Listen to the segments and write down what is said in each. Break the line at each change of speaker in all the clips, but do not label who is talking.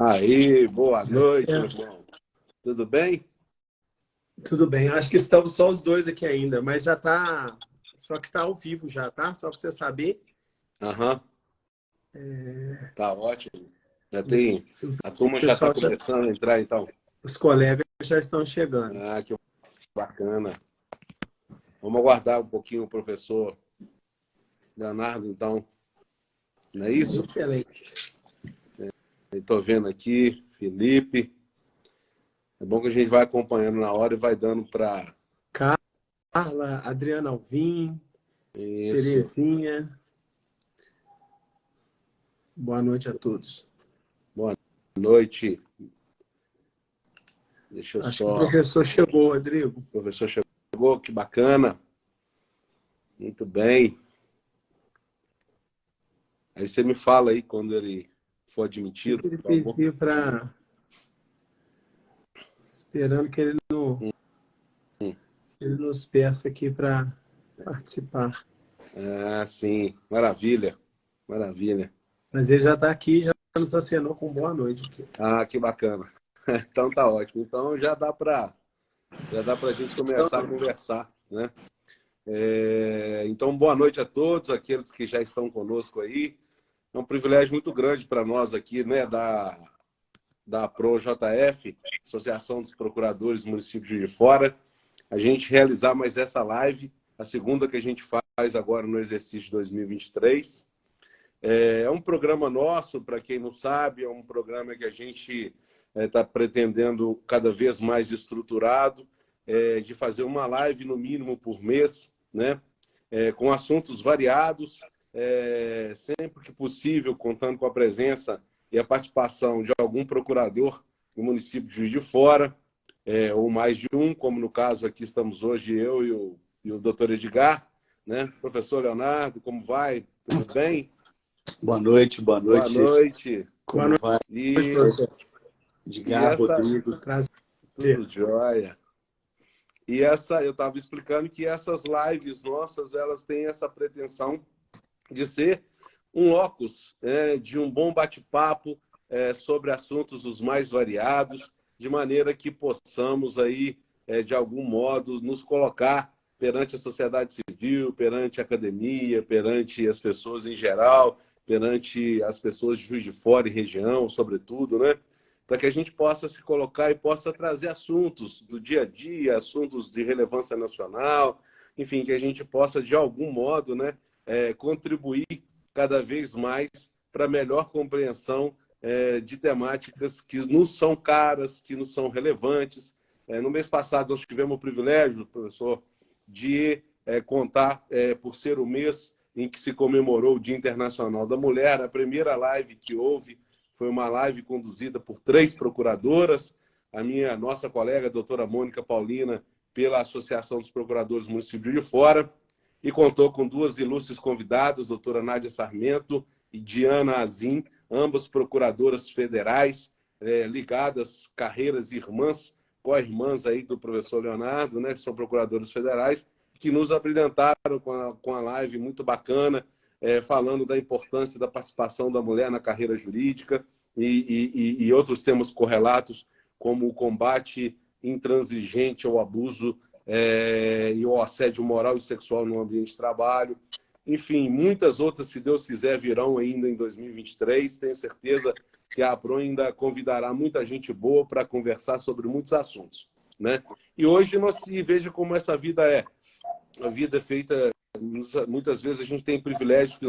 Aí, boa
Já
noite, meu
certo.
irmão. Tudo bem?
Tudo bem. Acho que estamos só os dois aqui ainda, mas já tá. Só que tá ao vivo já, tá? Só para você saber.
Aham, tá ótimo. Já
O
tem. A turma já está
pessoal,
começando a entrar, então.
os colegas já estão chegando.
Ah, que bacana. Vamos aguardar um pouquinho o professor Leonardo, então. Não é isso?
Excelente.
Estou vendo aqui, Felipe. É bom que a gente vai acompanhando na hora e vai dando para
Carla, Adriana Alvim,
isso.
Terezinha. Boa noite a todos.
Boa noite. Deixa eu
Acho que o
só.
professor chegou, Rodrigo.
O professor chegou, que bacana. Muito bem. Aí você me fala aí quando ele for
O
admitido,
que ele
por favor.
pediu para. Esperando que ele nos peça aqui para participar.
Ah, sim. Maravilha. Maravilha.
Mas ele já está aqui, já nos acenou com boa noite aqui.
Ah, que bacana. Então tá ótimo. Então já dá para a gente começar a conversar, né? Então, boa noite a todos, aqueles que já estão conosco aí. É um privilégio muito grande para nós aqui, né, da ProJF, Associação dos Procuradores do Município de Juiz de Fora, a gente realizar mais essa live, a segunda que a gente faz agora no exercício 2023. É um programa nosso, para quem não sabe, é um programa que a gente está pretendendo cada vez mais estruturado, de fazer uma live no mínimo por mês, né? Com assuntos variados, sempre que possível, contando com a presença e a participação de algum procurador do município de Juiz de Fora, ou mais de um, como no caso aqui estamos hoje, eu e o doutor Edgar, né? Professor Leonardo, como vai? Tudo bem?
Boa noite,
Boa noite.
Boa
como
noite,
vai?
E,
professor.
e
Edgar,
essa.
Rodrigo.
Tudo
Prazer.
jóia. Eu estava explicando que essas lives nossas, elas têm essa pretensão de ser um locus, de um bom bate-papo sobre assuntos os mais variados, de maneira que possamos aí, de algum modo, nos colocar perante a sociedade civil, perante a academia, perante as pessoas em geral, perante as pessoas de Juiz de Fora e região, sobretudo, né? Para que a gente possa se colocar e possa trazer assuntos do dia a dia, assuntos de relevância nacional, enfim, que a gente possa, de algum modo, né, contribuir cada vez mais para a melhor compreensão de temáticas que nos são caras, que nos são relevantes. No mês passado, nós tivemos o privilégio, professor, de contar, por ser o mês em que se comemorou o Dia Internacional da Mulher, a primeira live que houve foi uma live conduzida por 3 procuradoras, nossa colega, a doutora Mônica Paulina, pela Associação dos Procuradores do Município de Juiz de Fora, e contou com 2 ilustres convidadas, doutora Nádia Sarmento e Diana Azim, ambas procuradoras federais, ligadas, carreiras irmãs, co-irmãs aí do professor Leonardo, né, que são procuradores federais, que nos abrilhantaram com a live muito bacana, falando da importância da participação da mulher na carreira jurídica e outros temas correlatos, como o combate intransigente ao abuso e ao assédio moral e sexual no ambiente de trabalho. Enfim, muitas outras, se Deus quiser, virão ainda em 2023. Tenho certeza que a APRO ainda convidará muita gente boa para conversar sobre muitos assuntos, né? E hoje veja como essa vida é. A vida é feita, muitas vezes a gente tem privilégios que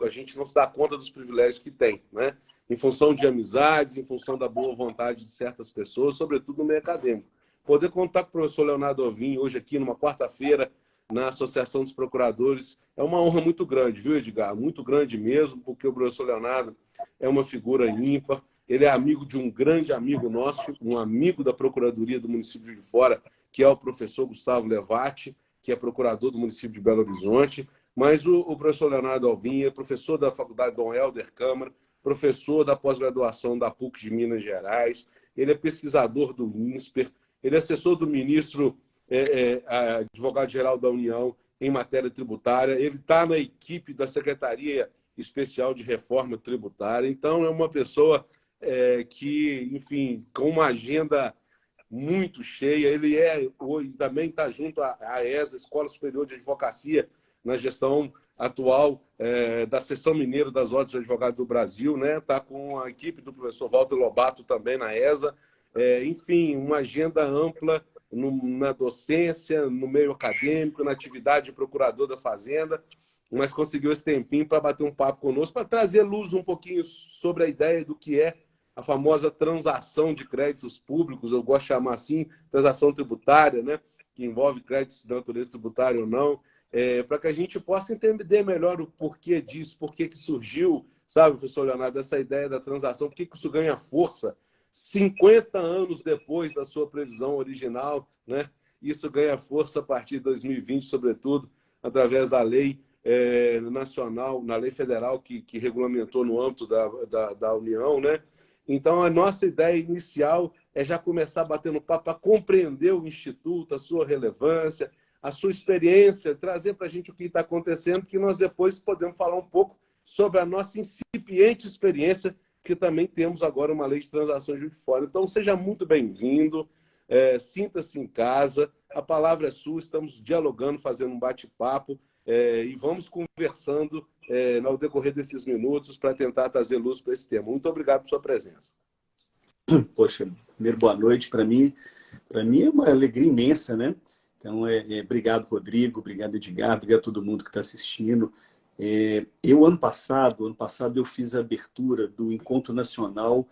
a gente não se dá conta dos privilégios que tem, né? Em função de amizades, em função da boa vontade de certas pessoas, sobretudo no meio acadêmico. Poder contar com o professor Leonardo Alvim hoje aqui, numa quarta-feira, na Associação dos Procuradores, é uma honra muito grande, viu, Edgar? Muito grande mesmo, porque o professor Leonardo é uma figura ímpar, ele é amigo de um grande amigo nosso, um amigo da Procuradoria do município de Juiz de Fora, que é o professor Gustavo Levati, que é procurador do município de Belo Horizonte, mas o professor Leonardo Alvim é professor da Faculdade Dom Helder Câmara, professor da pós-graduação da PUC de Minas Gerais, ele é pesquisador do INSPER, ele é assessor do ministro, advogado-geral da União em matéria tributária, ele está na equipe da Secretaria Especial de Reforma Tributária, então é uma pessoa que, enfim, com uma agenda muito cheia. Ele hoje também está junto à ESA, Escola Superior de Advocacia, na gestão atual da Seção Mineira das Ordens de Advogados do Brasil, né? Está com a equipe do professor Walter Lobato também na ESA. Enfim, uma agenda ampla na docência, no meio acadêmico, na atividade de procurador da Fazenda, mas conseguiu esse tempinho para bater um papo conosco, para trazer luz um pouquinho sobre a ideia do que é a famosa transação de créditos públicos, eu gosto de chamar assim, transação tributária, né? Que envolve créditos de natureza tributária ou não, para que a gente possa entender melhor o porquê disso, por que surgiu, sabe, professor Leonardo, essa ideia da transação, por que isso ganha força 50 anos depois da sua previsão original, né? Isso ganha força a partir de 2020, sobretudo, através da lei nacional, na lei federal que regulamentou no âmbito da União, né? Então, a nossa ideia inicial é já começar batendo papo para compreender o Instituto, a sua relevância, a sua experiência, trazer para a gente o que está acontecendo, que nós depois podemos falar um pouco sobre a nossa incipiente experiência, que também temos agora uma lei de transações juiz de fora. Então, seja muito bem-vindo, sinta-se em casa, a palavra é sua, estamos dialogando, fazendo um bate-papo, e vamos conversando no decorrer desses minutos para tentar trazer luz para esse tema. Muito obrigado por sua presença.
Poxa, primeiro boa noite para mim é uma alegria imensa, né? Então, obrigado, Rodrigo, obrigado, Edgar, obrigado a todo mundo que está assistindo. Ano passado eu fiz a abertura do Encontro Nacional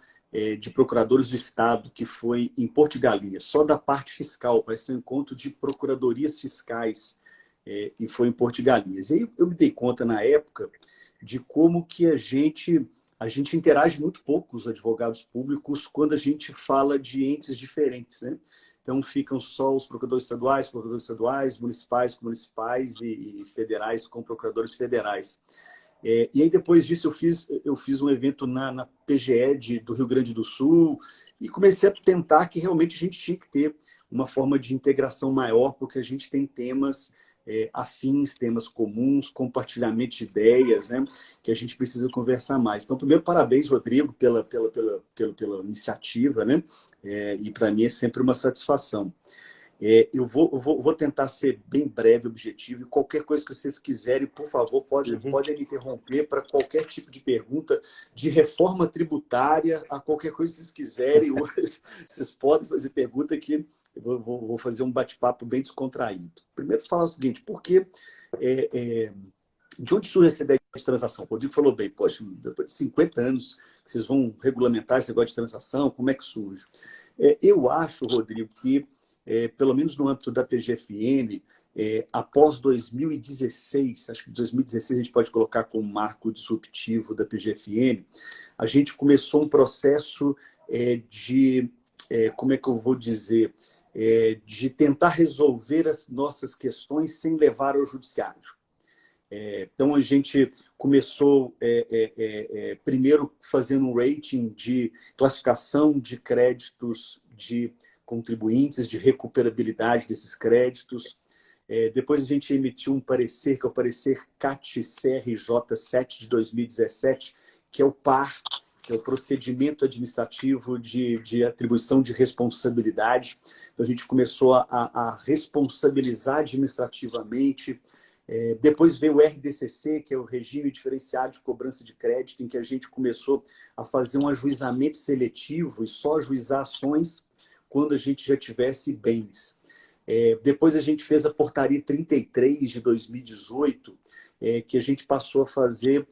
de Procuradores do Estado, que foi em Porto de Galinhas, só da parte fiscal, vai ser um encontro de procuradorias fiscais, e foi em Porto de Galinhas. E aí eu me dei conta, na época, de como que a gente interage muito pouco com os advogados públicos quando a gente fala de entes diferentes, né? Então, ficam só os procuradores estaduais, municipais com municipais e federais com procuradores federais. E aí, depois disso, eu fiz um evento na PGE do Rio Grande do Sul e comecei a tentar que realmente a gente tinha que ter uma forma de integração maior, porque a gente tem temas afins, temas comuns, compartilhamento de ideias, né, que a gente precisa conversar mais. Então, primeiro, parabéns, Rodrigo, pela iniciativa, né, e para mim é sempre uma satisfação. Eu vou tentar ser bem breve, objetivo, e qualquer coisa que vocês quiserem, por favor, podem me interromper para qualquer tipo de pergunta, de reforma tributária, a qualquer coisa que vocês quiserem, vocês podem fazer pergunta que eu vou fazer um bate-papo bem descontraído. Primeiro, falar o seguinte, de onde surge essa ideia de transação? O Rodrigo falou bem, poxa, depois de 50 anos que vocês vão regulamentar esse negócio de transação, como é que surge? Eu acho, Rodrigo, que pelo menos no âmbito da PGFN, após 2016, acho que 2016 a gente pode colocar como marco disruptivo da PGFN, a gente começou um processo como é que eu vou dizer, de tentar resolver as nossas questões sem levar ao judiciário. Então, a gente começou primeiro fazendo um rating de classificação de créditos de contribuintes, de recuperabilidade desses créditos. Depois a gente emitiu um parecer, que é o parecer CAT-CRJ 7 de 2017, que é o PAR, que é o procedimento administrativo de atribuição de responsabilidade. Então, a gente começou a responsabilizar administrativamente. Depois veio o RDCC, que é o Regime Diferenciado de Cobrança de Crédito, em que a gente começou a fazer um ajuizamento seletivo e só ajuizar ações quando a gente já tivesse bens. Depois a gente fez a Portaria 33 de 2018, que a gente passou a fazer,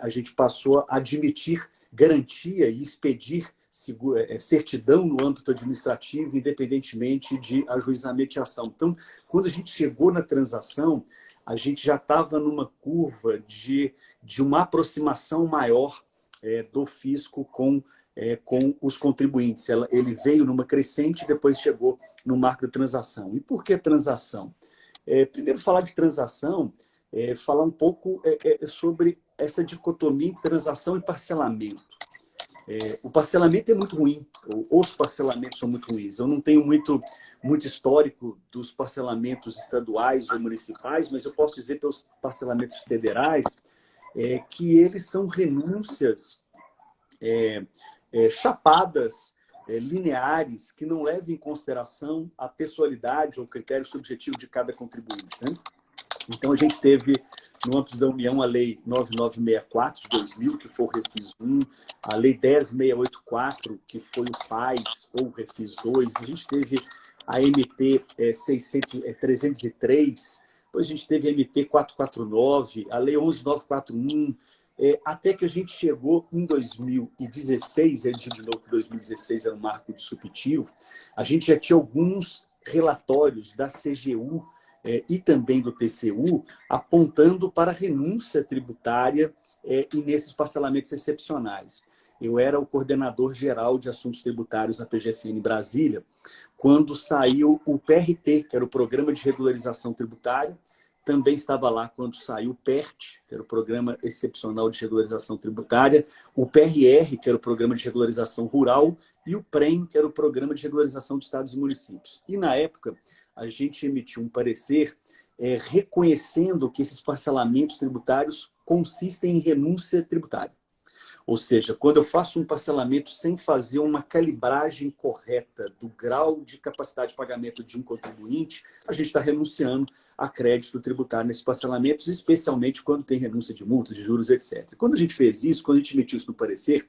a gente passou a admitir garantia e expedir certidão no âmbito administrativo, independentemente de ajuizamento de ação. Então, quando a gente chegou na transação, a gente já estava numa curva de uma aproximação maior do fisco com os contribuintes. Ele veio numa crescente e depois chegou no marco da transação. E por que transação? Primeiro, falar de transação, falar um pouco sobre essa dicotomia entre transação e parcelamento. O parcelamento é muito ruim, os parcelamentos são muito ruins. Eu não tenho muito histórico dos parcelamentos estaduais ou municipais, mas eu posso dizer pelos parcelamentos federais que eles são renúncias chapadas, lineares, que não levem em consideração a pessoalidade ou o critério subjetivo de cada contribuinte, né? Então, a gente teve, no âmbito da União, a Lei 9964 de 2000, que foi o Refis 1, a Lei 10684, que foi o PAS, ou o Refis 2, a gente teve a MP 303, depois a gente teve a MP 449, a Lei 11941, até que a gente chegou em 2016, ele dignou que 2016 era um marco disruptivo, a gente já tinha alguns relatórios da CGU e também do TCU apontando para a renúncia tributária e nesses parcelamentos excepcionais. Eu era o coordenador geral de assuntos tributários na PGFN Brasília, quando saiu o PRT, que era o Programa de Regularização Tributária. Também estava lá quando saiu o PERT, que era o Programa Excepcional de Regularização Tributária, o PRR, que era o Programa de Regularização Rural, e o PREM, que era o Programa de Regularização de Estados e Municípios. E, na época, a gente emitiu um parecer reconhecendo que esses parcelamentos tributários consistem em renúncia tributária. Ou seja, quando eu faço um parcelamento sem fazer uma calibragem correta do grau de capacidade de pagamento de um contribuinte, a gente está renunciando a crédito tributário nesses parcelamentos, especialmente quando tem renúncia de multas, de juros, etc. Quando a gente fez isso, quando a gente emitiu isso no parecer,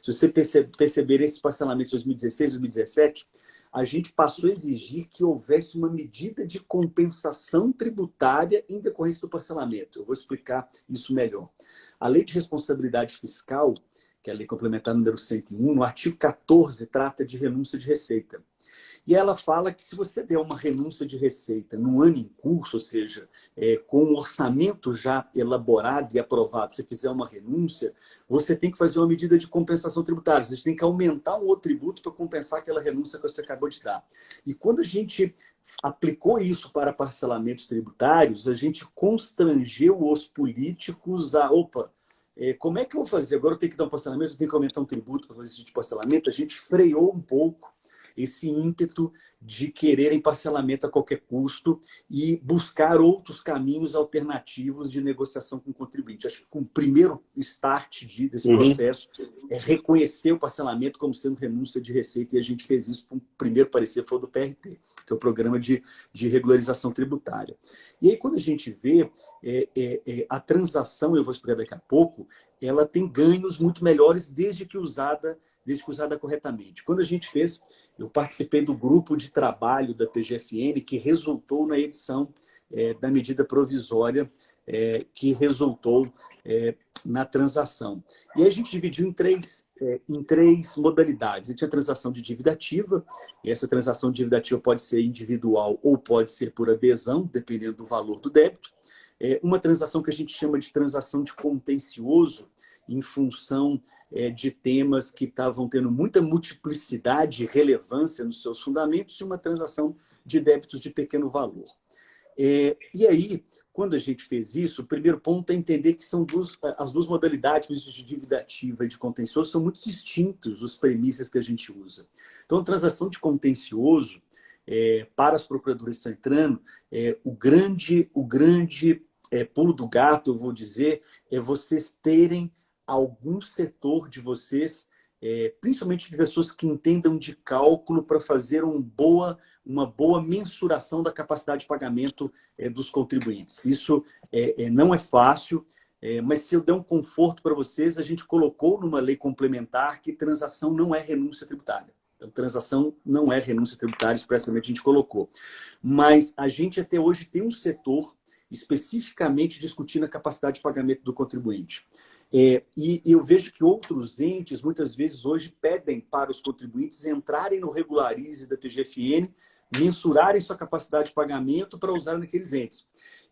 se você perceber esses parcelamentos de 2016, 2017, a gente passou a exigir que houvesse uma medida de compensação tributária em decorrência do parcelamento. Eu vou explicar isso melhor. A Lei de Responsabilidade Fiscal, que é a Lei Complementar número 101, no artigo 14, trata de renúncia de receita. E ela fala que se você der uma renúncia de receita no ano em curso, ou seja, com um orçamento já elaborado e aprovado, se fizer uma renúncia, você tem que fazer uma medida de compensação tributária. Você tem que aumentar um outro tributo para compensar aquela renúncia que você acabou de dar. E quando a gente aplicou isso para parcelamentos tributários, a gente constrangeu os políticos a... Opa, como é que eu vou fazer? Agora eu tenho que dar um parcelamento, eu tenho que aumentar um tributo para fazer esse tipo de parcelamento. A gente freou um pouco esse ímpeto de quererem parcelamento a qualquer custo e buscar outros caminhos alternativos de negociação com o contribuinte. Acho que o primeiro start desse processo é reconhecer o parcelamento como sendo renúncia de receita, e a gente fez isso. O primeiro parecer foi o do PRT, que é o Programa de Regularização Tributária. E aí, quando a gente vê a transação, eu vou explicar daqui a pouco, ela tem ganhos muito melhores desde que usada corretamente. Quando a gente fez, eu participei do grupo de trabalho da PGFN que resultou na edição da medida provisória que resultou na transação. E aí a gente dividiu em três modalidades. A gente tinha a transação de dívida ativa, e essa transação de dívida ativa pode ser individual ou pode ser por adesão, dependendo do valor do débito. Uma transação que a gente chama de transação de contencioso, em função de temas que estavam tendo muita multiplicidade e relevância nos seus fundamentos, e uma transação de débitos de pequeno valor. E aí, quando a gente fez isso, o primeiro ponto é entender que são as duas modalidades de dívida ativa e de contencioso são muito distintos os premissas que a gente usa. Então, a transação de contencioso, para as procuradorias que estão entrando, o grande pulo do gato, eu vou dizer, é vocês terem algum setor de vocês, principalmente de pessoas que entendam de cálculo, para fazer uma boa mensuração da capacidade de pagamento dos contribuintes. Isso não é fácil, mas se eu der um conforto para vocês, a gente colocou numa lei complementar que transação não é renúncia tributária. Então, transação não é renúncia tributária, expressamente a gente colocou. Mas a gente até hoje tem um setor especificamente discutindo a capacidade de pagamento do contribuinte. E eu vejo que outros entes, muitas vezes, hoje pedem para os contribuintes entrarem no Regularize da PGFN, mensurarem sua capacidade de pagamento para usar naqueles entes.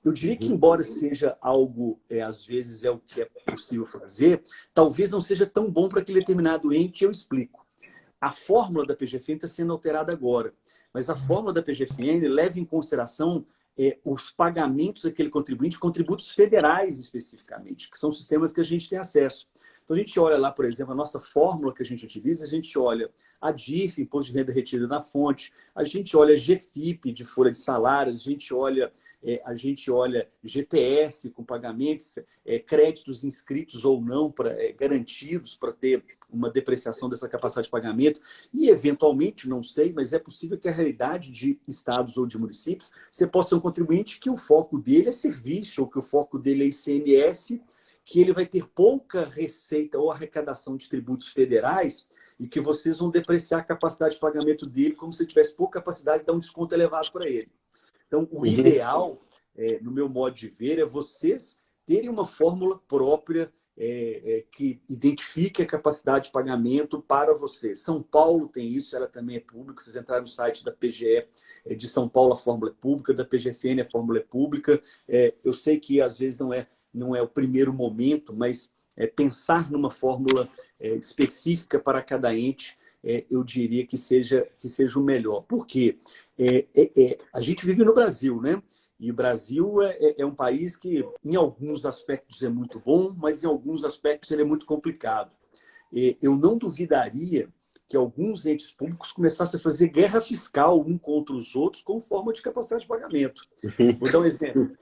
Eu diria que, embora seja algo, às vezes, é o que é possível fazer, talvez não seja tão bom para aquele determinado ente, eu explico. A fórmula da PGFN está sendo alterada agora, mas a fórmula da PGFN leva em consideração os pagamentos daquele contribuinte, contributos federais especificamente, que são sistemas que a gente tem acesso. Então, a gente olha lá, por exemplo, a nossa fórmula que a gente utiliza, a gente olha a DIF, Imposto de Renda Retido na Fonte, a gente olha GFIP, de folha de salários, a gente olha GPS com pagamentos, créditos inscritos ou não, garantidos para ter uma depreciação dessa capacidade de pagamento. E, eventualmente, não sei, mas é possível que a realidade de estados ou de municípios, você possa ser um contribuinte que o foco dele é serviço, ou que o foco dele é ICMS, que ele vai ter pouca receita ou arrecadação de tributos federais e que vocês vão depreciar a capacidade de pagamento dele como se tivesse pouca capacidade de dar um desconto elevado para ele. Então, o ideal, no meu modo de ver, é vocês terem uma fórmula própria que identifique a capacidade de pagamento para vocês. São Paulo tem isso, ela também é pública. Vocês entrarem no site da PGE de São Paulo, a fórmula é pública, da PGFN, a fórmula é pública. Eu sei que, às vezes, não é o primeiro momento, mas pensar numa fórmula específica para cada ente, eu diria que seja o melhor. Por quê? A gente vive no Brasil, né? E o Brasil é um país que, em alguns aspectos, é muito bom, mas em alguns aspectos ele é muito complicado. Eu não duvidaria que alguns entes públicos começassem a fazer guerra fiscal um contra os outros com forma de capacidade de pagamento. Vou dar um exemplo.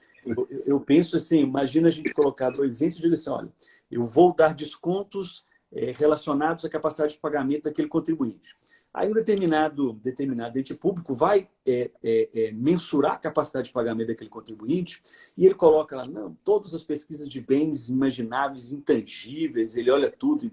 Eu penso assim, imagina a gente colocar dois entes e dizer assim, olha, eu vou dar descontos relacionados à capacidade de pagamento daquele contribuinte. Aí um determinado ente público vai mensurar a capacidade de pagamento daquele contribuinte e ele coloca lá, não, todas as pesquisas de bens imagináveis, intangíveis, ele olha tudo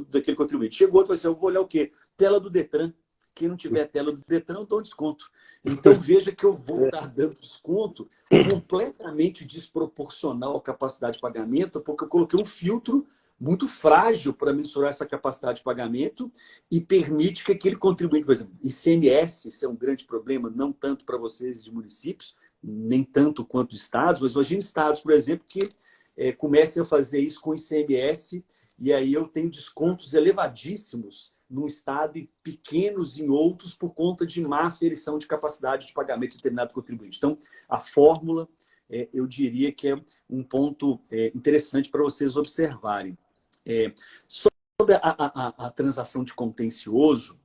daquele contribuinte. Chegou outro e falou assim, eu vou olhar o quê? Tela do Detran. Quem não tiver tela do Detran, eu dou um desconto. Então, veja que eu vou estar dando desconto completamente desproporcional à capacidade de pagamento, porque eu coloquei um filtro muito frágil para mensurar essa capacidade de pagamento e permite que aquele contribuinte, por exemplo, ICMS, isso é um grande problema, não tanto para vocês de municípios, nem tanto quanto estados, mas imagine estados, por exemplo, que comecem a fazer isso com ICMS e aí eu tenho descontos elevadíssimos num estado e pequenos em outros por conta de má aferição de capacidade de pagamento de determinado contribuinte. Então, a fórmula, eu diria que é um ponto interessante para vocês observarem. Sobre a transação de contencioso,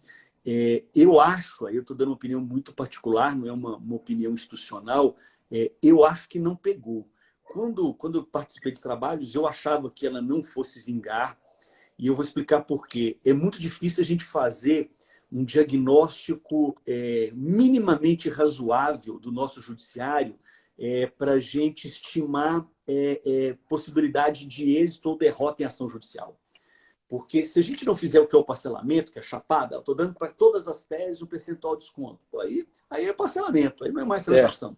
eu acho, aí eu estou dando uma opinião muito particular, não é uma opinião institucional, eu acho que não pegou. Quando eu participei de trabalhos, eu achava que ela não fosse vingar, e eu vou explicar por quê. É muito difícil a gente fazer um diagnóstico minimamente razoável do nosso judiciário para a gente estimar possibilidade de êxito ou derrota em ação judicial. Porque se a gente não fizer o que é o parcelamento, que é chapada, eu estou dando para todas as teses um percentual de desconto. Aí é parcelamento, aí não é mais transação.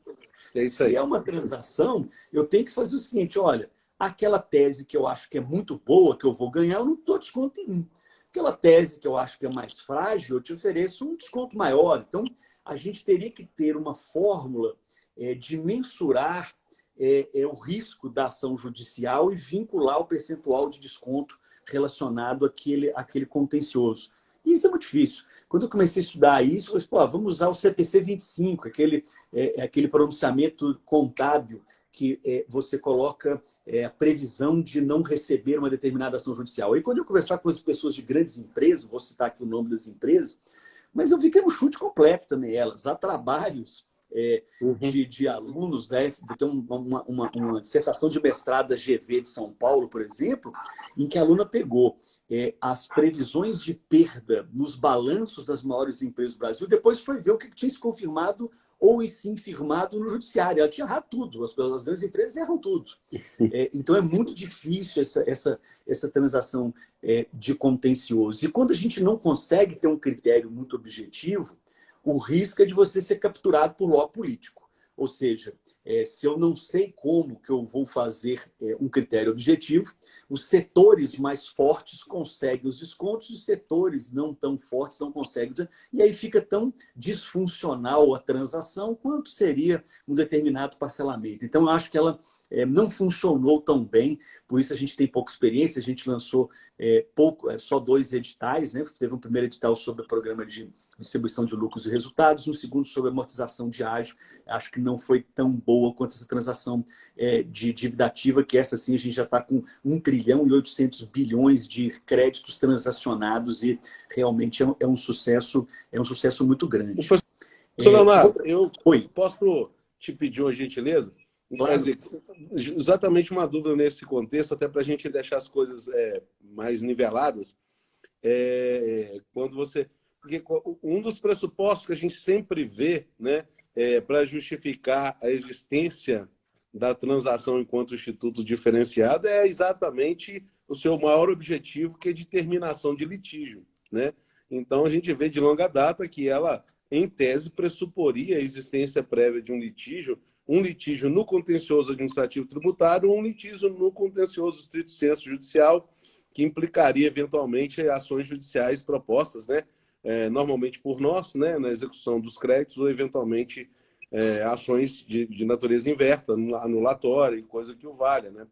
Se é uma transação, eu tenho que fazer o seguinte, olha, aquela tese que eu acho que é muito boa, que eu vou ganhar, eu não dou desconto nenhum. Aquela tese que eu acho que é mais frágil, eu te ofereço um desconto maior. Então, a gente teria que ter uma fórmula de mensurar o risco da ação judicial e vincular o percentual de desconto relacionado àquele contencioso. E isso é muito difícil. Quando eu comecei a estudar isso, eu falei, vamos usar o CPC 25, aquele pronunciamento contábil que você coloca a previsão de não receber uma determinada ação judicial. E quando eu conversar com as pessoas de grandes empresas, vou citar aqui o nome das empresas, mas eu vi que era um chute completo também elas. Há trabalhos de alunos, né? Tem uma dissertação de mestrado da GV de São Paulo, por exemplo, em que a aluna pegou as previsões de perda nos balanços das maiores empresas do Brasil, depois foi ver o que tinha se confirmado ou sim firmado no judiciário. Ela tinha errado tudo, as grandes empresas erram tudo. Então é muito difícil essa transação de contencioso. E quando a gente não consegue ter um critério muito objetivo, o risco é de você ser capturado por lobby político. Ou seja, se eu não sei como que eu vou fazer um critério objetivo, os setores mais fortes conseguem os descontos, os setores não tão fortes não conseguem. E aí fica tão disfuncional a transação quanto seria um determinado parcelamento. Então, eu acho que ela não funcionou tão bem, por isso a gente tem pouca experiência, a gente lançou só 2 editais, né? Teve um primeiro edital sobre o programa de distribuição de lucros e resultados, um segundo sobre amortização de ágio. Acho que não foi tão boa quanto essa transação de dívida ativa, que essa sim a gente já está com 1 trilhão e 800 bilhões de créditos transacionados e realmente é um sucesso muito grande.
Professor Leonardo, eu
Oi.
posso te pedir uma gentileza?
Claro.
Quer dizer, exatamente uma dúvida nesse contexto, até para a gente deixar as coisas mais niveladas. Quando você... Porque um dos pressupostos que a gente sempre vê, né, para justificar a existência da transação enquanto instituto diferenciado é exatamente o seu maior objetivo, que é determinação de litígio, né? Então, a gente vê de longa data que ela, em tese, pressuporia a existência prévia de um litígio no contencioso administrativo tributário ou um litígio no contencioso estrito sensu judicial, que implicaria, eventualmente, ações judiciais propostas, né? Normalmente por nós, né? Na execução dos créditos ou, eventualmente, ações de natureza inversa, anulatória, coisa que o valha, né?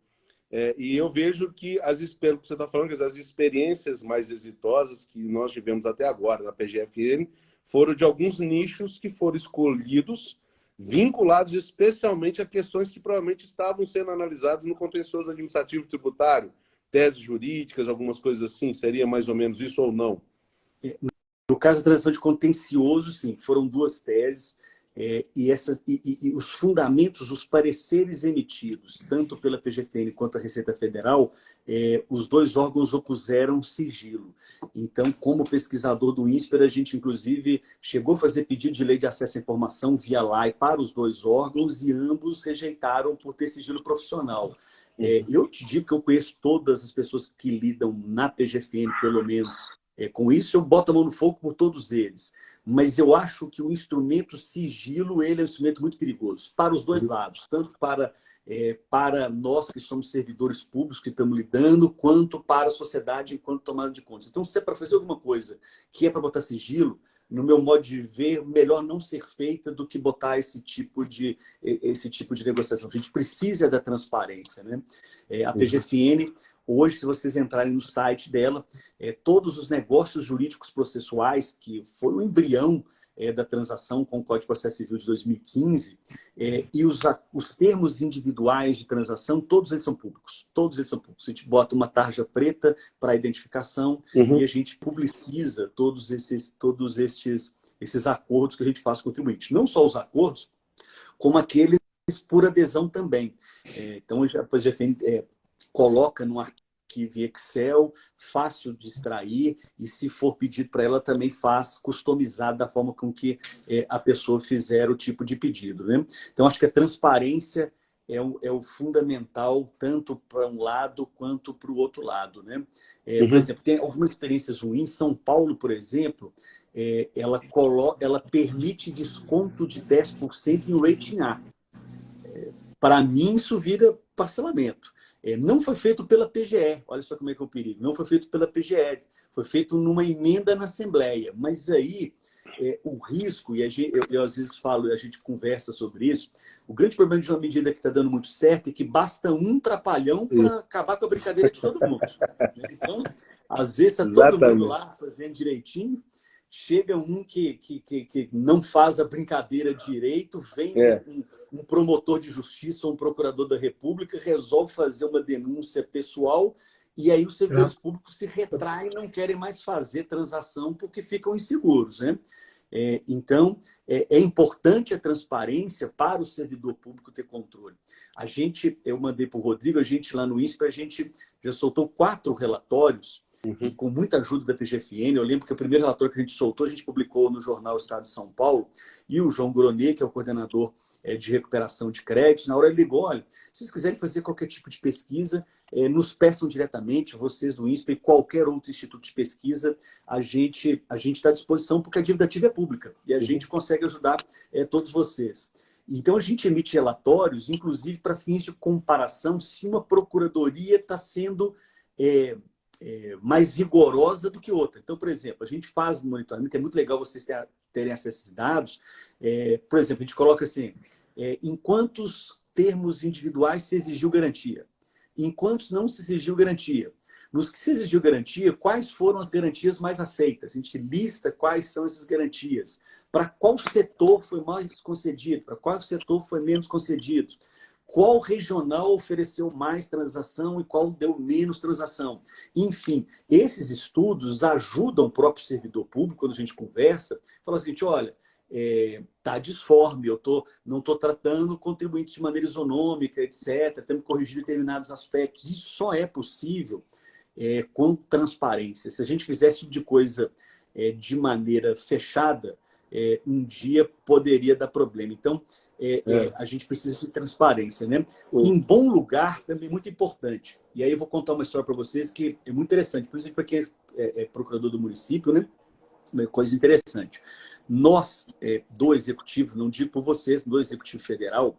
E eu vejo que pelo que você está falando, as experiências mais exitosas que nós tivemos até agora na PGFN foram de alguns nichos que foram escolhidos, vinculados especialmente a questões que provavelmente estavam sendo analisadas no contencioso administrativo tributário, teses jurídicas, algumas coisas assim. Seria mais ou menos isso ou não?
No caso da transação de contencioso, sim, foram 2 teses. E os fundamentos, os pareceres emitidos, tanto pela PGFN quanto a Receita Federal, os 2 órgãos opuseram sigilo. Então, como pesquisador do INSPER, a gente, inclusive, chegou a fazer pedido de lei de acesso à informação via lei para os 2 órgãos e ambos rejeitaram por ter sigilo profissional. Eu te digo que eu conheço todas as pessoas que lidam na PGFN, pelo menos, com isso, eu boto a mão no fogo por todos eles. Mas eu acho que o instrumento sigilo, ele é um instrumento muito perigoso, para os 2 lados, tanto para nós que somos servidores públicos que estamos lidando, quanto para a sociedade enquanto tomada de contas. Então, se é para fazer alguma coisa que é para botar sigilo, no meu modo de ver, melhor não ser feita do que botar esse tipo de negociação. A gente precisa da transparência, né? A PGFN, hoje, se vocês entrarem no site dela, todos os negócios jurídicos processuais, que foi o embrião da transação com o Código de Processo Civil de 2015, e os termos individuais de transação, todos eles são públicos. Todos eles são públicos. A gente bota uma tarja preta para a identificação e a gente publiciza todos esses acordos que a gente faz com o contribuinte. Não só os acordos, como aqueles por adesão também. Então, a PGFN coloca no arquivo em Excel, fácil de extrair, e se for pedido para ela, também faz customizado da forma com que a pessoa fizer o tipo de pedido, né? Então, acho que a transparência é o fundamental, tanto para um lado quanto para o outro lado, né? Por exemplo, tem algumas experiências ruins. São Paulo, por exemplo, ela permite desconto de 10% em rating A. Para mim, isso vira parcelamento. Não foi feito pela PGE, olha só como é que é o perigo. Não foi feito pela PGE, foi feito numa emenda na Assembleia. Mas aí, o risco, e eu às vezes falo, a gente conversa sobre isso, o grande problema de uma medida que está dando muito certo é que basta um trapalhão para acabar com a brincadeira de todo mundo. Então, às vezes, está todo mundo lá fazendo direitinho, chega um que não faz a brincadeira direito, vem um promotor de justiça ou um procurador da República, resolve fazer uma denúncia pessoal e aí os servidores públicos se retraem e não querem mais fazer transação porque ficam inseguros, né? Então, é importante a transparência para o servidor público ter controle. Eu mandei para o Rodrigo, a gente lá no INSPER, a gente já soltou 4 relatórios, e com muita ajuda da PGFN. Eu lembro que o primeiro relatório que a gente soltou, a gente publicou no jornal Estado de São Paulo, e o João Gronet, que é o coordenador de recuperação de créditos, na hora ele ligou: olha, se vocês quiserem fazer qualquer tipo de pesquisa, nos peçam diretamente, vocês do INSPER e qualquer outro instituto de pesquisa, a gente está à disposição, porque a dívida ativa é pública, e a gente consegue ajudar todos vocês. Então, a gente emite relatórios, inclusive para fins de comparação, se uma procuradoria está sendo mais rigorosa do que outra. Então, por exemplo, a gente faz monitoramento, é muito legal vocês terem acesso a esses dados. Por exemplo, a gente coloca assim, em quantos termos individuais se exigiu garantia? Em quantos não se exigiu garantia? Nos que se exigiu garantia, quais foram as garantias mais aceitas? A gente lista quais são essas garantias. Para qual setor foi mais concedido? Para qual setor foi menos concedido? Qual regional ofereceu mais transação e qual deu menos transação? Enfim, esses estudos ajudam o próprio servidor público, quando a gente conversa, fala o seguinte, olha, está disforme, não estou tratando contribuintes de maneira isonômica, etc., temos que corrigir determinados aspectos. Isso só é possível com transparência. Se a gente fizesse esse tipo de coisa de maneira fechada, um dia poderia dar problema. Então, a gente precisa de transparência, né? Um bom lugar também é muito importante. E aí eu vou contar uma história para vocês que é muito interessante, principalmente para quem é procurador do município, né? Uma coisa interessante. Nós, do Executivo, não digo por vocês, do Executivo Federal,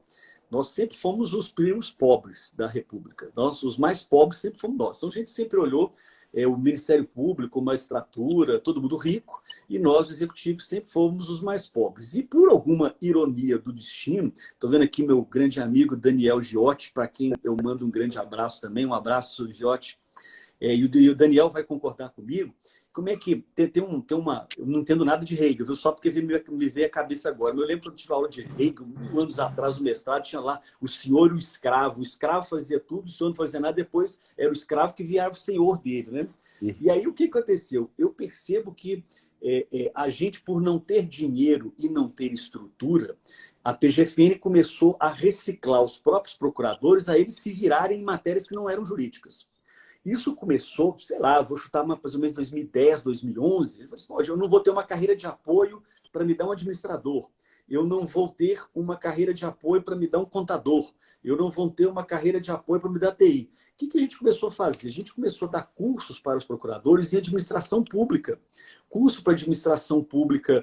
nós sempre fomos os primos pobres da República. Os mais pobres sempre fomos nós. Então, a gente sempre olhou o Ministério Público, uma estrutura, todo mundo rico, e nós, executivos, sempre fomos os mais pobres. E por alguma ironia do destino, estou vendo aqui meu grande amigo Daniel Giotti, para quem eu mando um grande abraço também, um abraço, Giotti. E o Daniel vai concordar comigo. Como é que tem uma... Eu não entendo nada de Hegel, viu? Só porque me veio a cabeça agora. Eu lembro quando eu tive aula de Hegel, anos atrás, no mestrado, tinha lá o senhor e o escravo. O escravo fazia tudo, o senhor não fazia nada. Depois era o escravo que virava o senhor dele, né? E aí, o que aconteceu? Eu percebo que a gente, por não ter dinheiro e não ter estrutura, a PGFN começou a reciclar os próprios procuradores a eles se virarem em matérias que não eram jurídicas. Isso começou, sei lá, vou chutar mais ou menos 2010, 2011. Eu falei assim, pô, eu não vou ter uma carreira de apoio para me dar um administrador. Eu não vou ter uma carreira de apoio para me dar um contador. Eu não vou ter uma carreira de apoio para me dar TI. O que a gente começou a fazer? A gente começou a dar cursos para os procuradores em administração pública. Curso para administração pública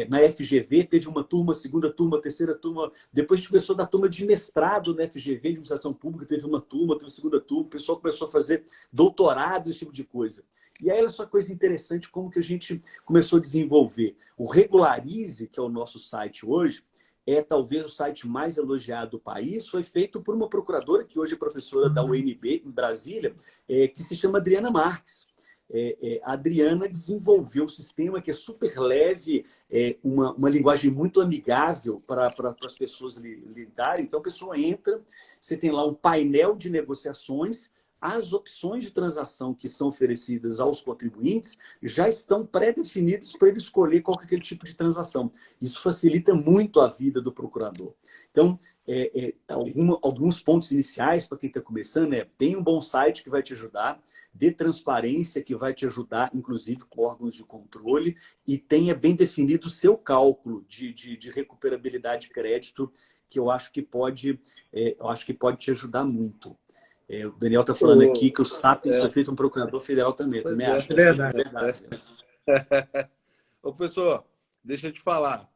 na FGV, teve uma turma, segunda turma, terceira turma. Depois a gente começou a dar turma de mestrado na FGV, de administração pública, teve uma turma, teve uma segunda turma. O pessoal começou a fazer doutorado, esse tipo de coisa. E aí, olha só coisa interessante, como que a gente começou a desenvolver. O Regularize, que é o nosso site hoje, é talvez o site mais elogiado do país, foi feito por uma procuradora, que hoje é professora da UNB, em Brasília, que se chama Adriana Marques. A Adriana desenvolveu um sistema que é super leve, uma linguagem muito amigável para as pessoas lidarem. Então, a pessoa entra, você tem lá um painel de negociações, as opções de transação que são oferecidas aos contribuintes já estão pré-definidas para ele escolher qual que é aquele tipo de transação. Isso facilita muito a vida do procurador. Então, alguns pontos iniciais para quem está começando tem um bom site que vai te ajudar, dê transparência que vai te ajudar, inclusive com órgãos de controle, e tenha bem definido o seu cálculo de recuperabilidade de crédito, que eu acho que pode te ajudar muito. O Daniel está falando aqui que o Sapiens foi feito um procurador federal também. Eu também acho que é verdade.
Ô, professor, deixa eu te falar.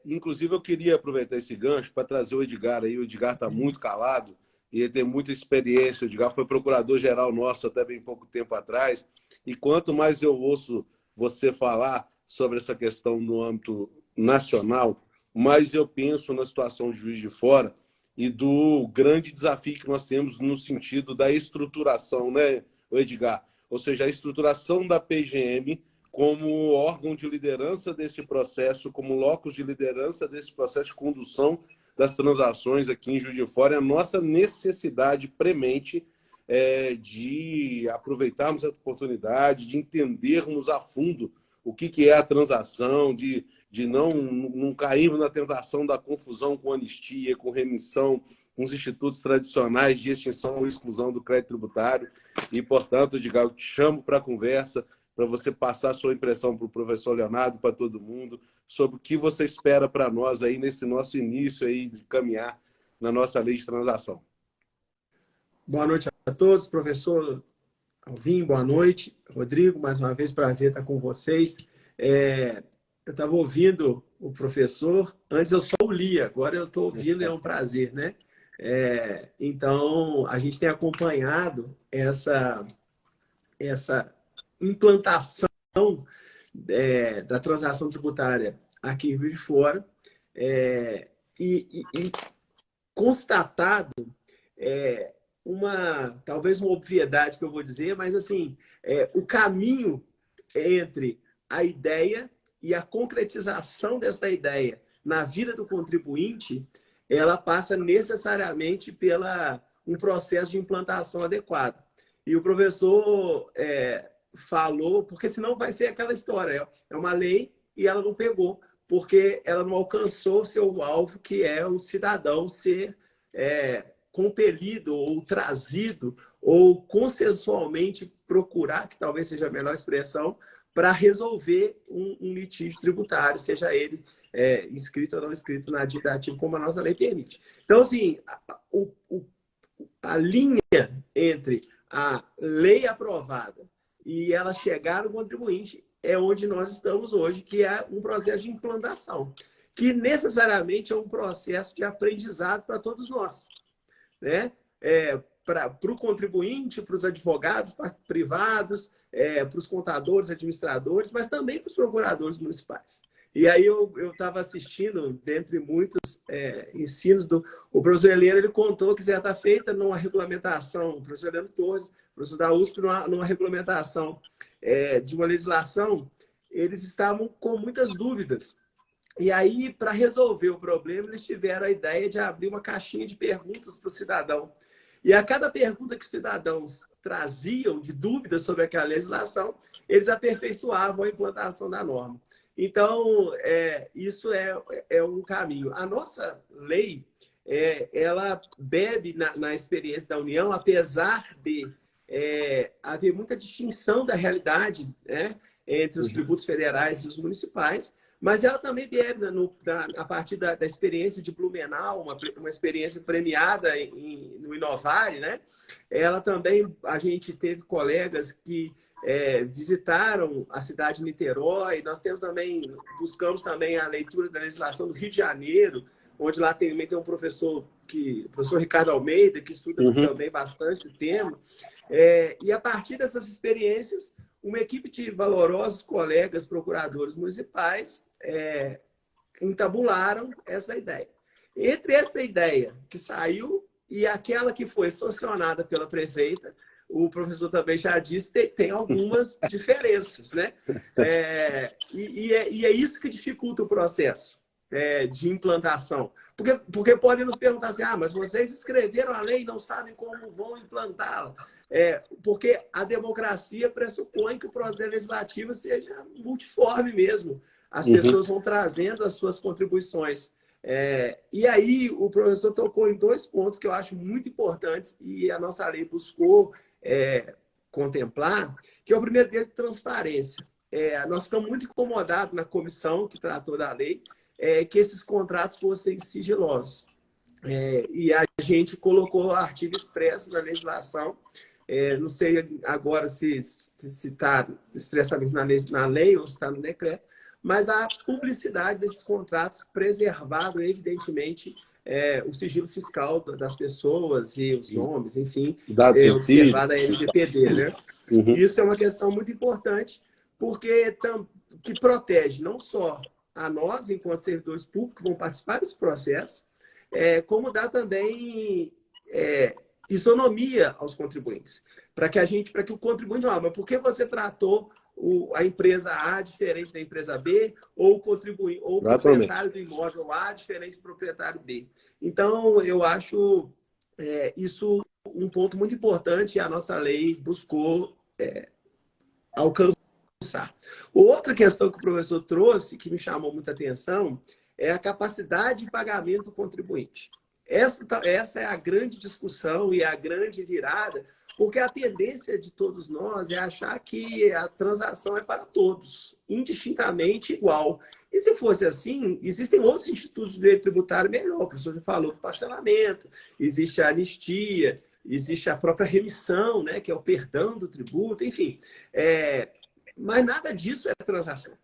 Inclusive, eu queria aproveitar esse gancho para trazer o Edgar aí. O Edgar está muito calado e ele tem muita experiência. O Edgar foi procurador-geral nosso até bem pouco tempo atrás. E quanto mais eu ouço você falar sobre essa questão no âmbito nacional, mais eu penso na situação de Juiz de Fora e do grande desafio que nós temos no sentido da estruturação, né, Edgar? Ou seja, a estruturação da PGM como órgão de liderança desse processo, como locus de liderança desse processo de condução das transações aqui em Juiz de Fora, é a nossa necessidade premente de aproveitarmos a oportunidade, de entendermos a fundo o que é a transação, de não cairmos na tentação da confusão com anistia, com remissão, com os institutos tradicionais de extinção ou exclusão do crédito tributário. E, portanto, Edgar, eu te chamo para a conversa, para você passar a sua impressão para o professor Leonardo, para todo mundo, sobre o que você espera para nós aí nesse nosso início aí de caminhar na nossa lei de transação.
Boa noite a todos, professor Alvim, boa noite. Rodrigo, mais uma vez, prazer estar com vocês. Eu estava ouvindo o professor, antes eu só o lia, agora eu estou ouvindo, é um prazer, né? Então, a gente tem acompanhado essa implantação da transação tributária aqui em Juiz de Fora, e constatado talvez uma obviedade que eu vou dizer, mas assim, o caminho entre a ideia e a concretização dessa ideia na vida do contribuinte, ela passa necessariamente pela um processo de implantação adequado. E o professor falou, porque senão vai ser aquela história, é uma lei e ela não pegou, porque ela não alcançou o seu alvo, que é o cidadão ser compelido ou trazido ou consensualmente procurar, que talvez seja a melhor expressão, para resolver um litígio tributário, seja ele inscrito ou não inscrito na dívida ativa, como a nossa lei permite. Então, assim, a linha entre a lei aprovada e ela chegar no contribuinte é onde nós estamos hoje, que é um processo de implantação, que necessariamente é um processo de aprendizado para todos nós, né? Para o contribuinte, para os advogados privados, para os contadores, administradores, mas também para os procuradores municipais. E aí eu estava assistindo, dentre muitos ensinos, o professor Heleno, ele contou que já está feita numa regulamentação, o professor Heleno Torres, professor da USP, numa regulamentação de uma legislação, eles estavam com muitas dúvidas. E aí, para resolver o problema, eles tiveram a ideia de abrir uma caixinha de perguntas para o cidadão. E a cada pergunta que os cidadãos traziam de dúvidas sobre aquela legislação, eles aperfeiçoavam a implantação da norma. Então, isso é um caminho. A nossa lei, ela bebe na experiência da União, apesar de haver muita distinção da realidade, né, entre os tributos federais e os municipais, mas ela também bebe a partir da experiência de Blumenau, uma experiência premiada no Inovare, né? Ela também, a gente teve colegas que visitaram a cidade de Niterói, nós buscamos também a leitura da legislação do Rio de Janeiro, onde lá também tem um professor, o professor Ricardo Almeida, que estuda também bastante o tema. E a partir dessas experiências, uma equipe de valorosos colegas procuradores municipais entabularam essa ideia. Entre essa ideia que saiu e aquela que foi sancionada pela prefeita, o professor também já disse, tem algumas diferenças, né? E é isso que dificulta o processo de implantação. Porque podem nos perguntar assim, mas vocês escreveram a lei e não sabem como vão implantá-la. Porque a democracia pressupõe que o processo legislativo seja multiforme mesmo. As pessoas vão trazendo as suas contribuições. E aí o professor tocou em dois pontos que eu acho muito importantes e a nossa lei buscou contemplar, que é o primeiro deles, transparência. Nós ficamos muito incomodados na comissão que tratou da lei, que esses contratos fossem sigilosos. E a gente colocou artigo expresso na legislação, não sei agora se está expressamente na lei ou se está no decreto, mas a publicidade desses contratos, preservado, evidentemente, o sigilo fiscal das pessoas e os nomes, enfim, observada a LGPD, né? Isso é uma questão muito importante, porque que protege não só a nós, enquanto servidores públicos, que vão participar desse processo, como dá também isonomia aos contribuintes, para que o contribuinte não, mas por que você tratou a empresa A diferente da empresa B, ou o proprietário do imóvel A diferente do proprietário B? Então, eu acho isso um ponto muito importante e a nossa lei buscou alcançar. Outra questão que o professor trouxe, que me chamou muita atenção, é a capacidade de pagamento do contribuinte. Essa é a grande discussão e a grande virada, porque a tendência de todos nós é achar que a transação é para todos, indistintamente igual. E se fosse assim, existem outros institutos de direito tributário melhor. O professor já falou do parcelamento, existe a anistia, existe a própria remissão, né, que é o perdão do tributo, enfim. Mas nada disso é transação.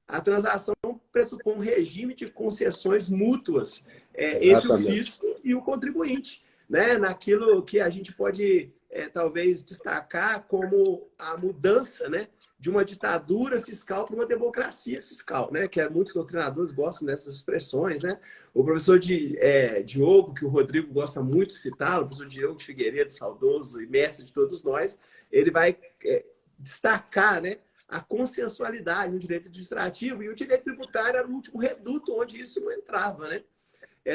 A transação pressupõe um regime de concessões mútuas entre o fisco e o contribuinte, né? Naquilo que a gente pode talvez destacar como a mudança, né, de uma ditadura fiscal para uma democracia fiscal, né? Que muitos doutrinadores gostam dessas expressões, né? O professor Diogo, que o Rodrigo gosta muito de citar, o professor Diogo de Figueiredo, saudoso e mestre de todos nós, ele vai destacar, né, a consensualidade no direito administrativo, e o direito tributário era o último reduto onde isso não entrava, né?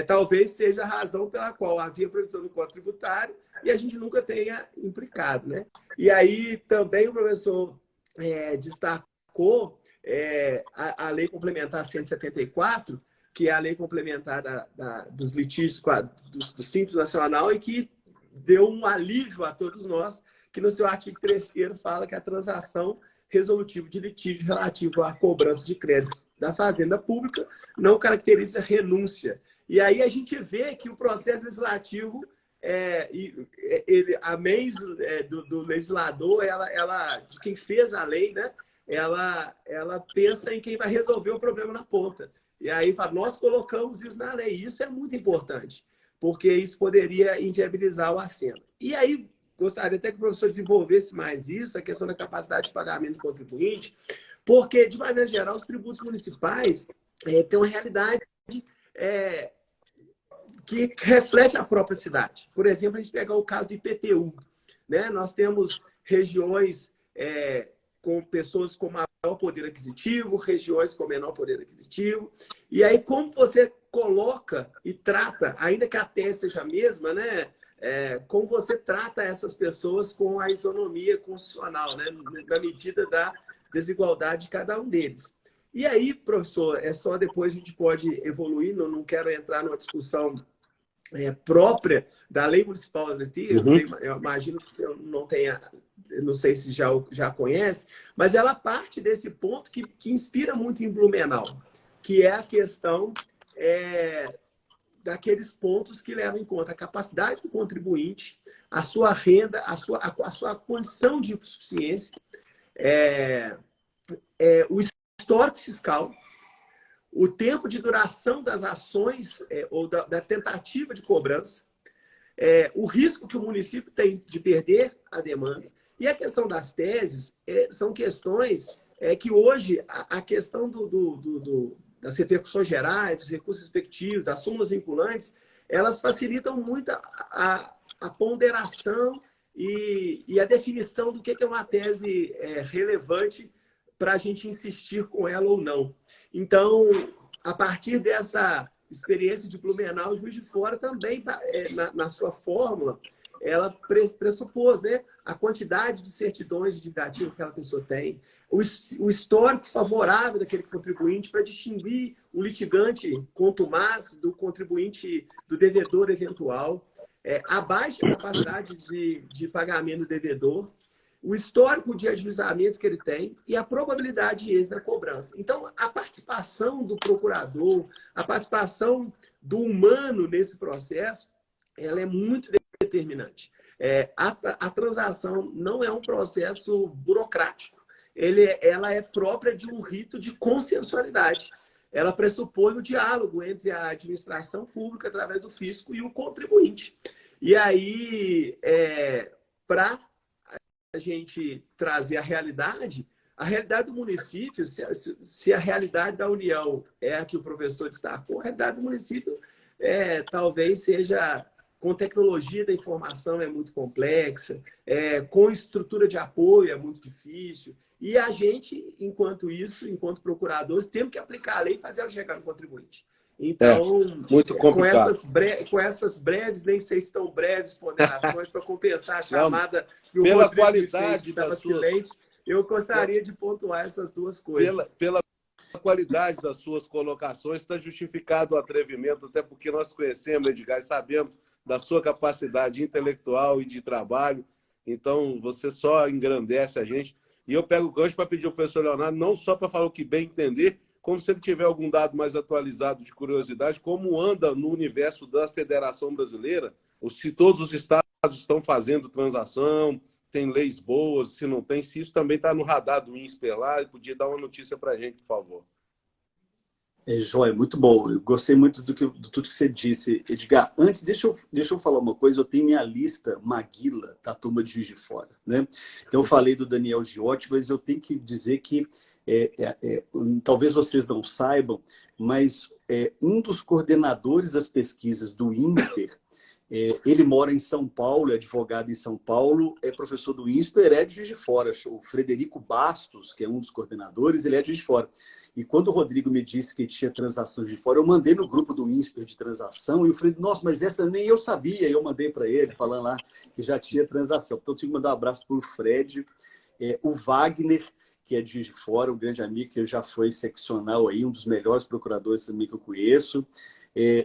Talvez seja a razão pela qual havia previsão do Código Tributário e a gente nunca tenha implicado, né? E aí também o professor destacou a Lei Complementar 174, que é a lei complementar dos litígios do Simples Nacional, e que deu um alívio a todos nós, que no seu artigo 3º fala que a transação resolutiva de litígio relativo à cobrança de créditos da Fazenda Pública não caracteriza renúncia. E aí a gente vê que o processo legislativo, a mens do legislador, de quem fez a lei, né, ela pensa em quem vai resolver o problema na ponta. E aí fala, nós colocamos isso na lei. Isso é muito importante, porque isso poderia inviabilizar o assento. E aí, gostaria até que o professor desenvolvesse mais isso, a questão da capacidade de pagamento do contribuinte, porque, de maneira geral, os tributos municipais têm uma realidade que reflete a própria cidade. Por exemplo, a gente pegar o caso do IPTU, né? Nós temos regiões com pessoas com maior poder aquisitivo, regiões com menor poder aquisitivo. E aí, como você coloca e trata, ainda que a tese seja a mesma, né? Como você trata essas pessoas com a isonomia constitucional, né? Na medida da desigualdade de cada um deles. E aí, professor, só depois a gente pode evoluir, não quero entrar numa discussão própria da lei municipal da LT, eu imagino que você não tenha, não sei se já conhece, mas ela parte desse ponto que inspira muito em Blumenau, que é a questão daqueles pontos que levam em conta a capacidade do contribuinte, a sua renda, a sua condição de suficiência, o histórico fiscal, o tempo de duração das ações ou da tentativa de cobrança, o risco que o município tem de perder a demanda. E a questão das teses são questões que hoje a questão das repercussões gerais, dos recursos respectivos, das súmulas vinculantes, elas facilitam muito a ponderação e a definição do que é uma tese relevante para a gente insistir com ela ou não. Então, a partir dessa experiência de Blumenau, o Juiz de Fora também, na sua fórmula, ela pressupôs, né, a quantidade de certidões de dívida ativa que aquela pessoa tem, o histórico favorável daquele contribuinte para distinguir o litigante contumaz do contribuinte, do devedor eventual, a baixa capacidade de pagamento do devedor, o histórico de ajuizamentos que ele tem e a probabilidade de êxito da cobrança. Então, a participação do procurador, a participação do humano nesse processo, ela é muito determinante. A transação não é um processo burocrático. Ela é própria de um rito de consensualidade. Ela pressupõe o diálogo entre a administração pública, através do fisco, e o contribuinte. E aí, para a gente trazer a realidade do município, se a realidade da União é a que o professor destacou, a realidade do município talvez seja, com tecnologia da informação, é muito complexa, com estrutura de apoio é muito difícil, e a gente, enquanto procuradores, temos que aplicar a lei e fazer ela chegar no contribuinte. Então,
muito complicado.
Com essas breves, nem sei se tão breves ponderações, para compensar a chamada que o
pela
Rodrigo
qualidade
estava silente, eu gostaria de pontuar essas duas coisas.
Pela qualidade das suas colocações, está justificado o atrevimento, até porque nós conhecemos, Edgar, e sabemos da sua capacidade intelectual e de trabalho, então você só engrandece a gente. E eu pego o gancho para pedir ao professor Leonardo, não só para falar o que bem entender, como se ele tiver algum dado mais atualizado de curiosidade, como anda no universo da Federação Brasileira, ou se todos os estados estão fazendo transação, tem leis boas, se não tem, se isso também está no radar do INSPER lá, podia dar uma notícia para a gente, por favor.
Joia, muito bom. Eu gostei muito do tudo que você disse, Edgar. Antes, deixa eu falar uma coisa. Eu tenho minha lista Maguila da turma de Juiz de Fora, né? Então, eu falei do Daniel Giotti, mas eu tenho que dizer que talvez vocês não saibam, mas um dos coordenadores das pesquisas do INSPER, ele mora em São Paulo, é advogado em São Paulo, é professor do INSPER, é de Juiz de Fora. O Frederico Bastos, que é um dos coordenadores, ele é de Juiz de Fora. E quando o Rodrigo me disse que tinha transação de fora, eu mandei no grupo do INSPER de transação, e o Frederico, nossa, mas essa nem eu sabia. Eu mandei para ele, falando lá que já tinha transação. Então, eu tive que mandar um abraço para o Fred, o Wagner, que é de Juiz de Fora, um grande amigo que já foi seccional aí, um dos melhores procuradores também que eu conheço.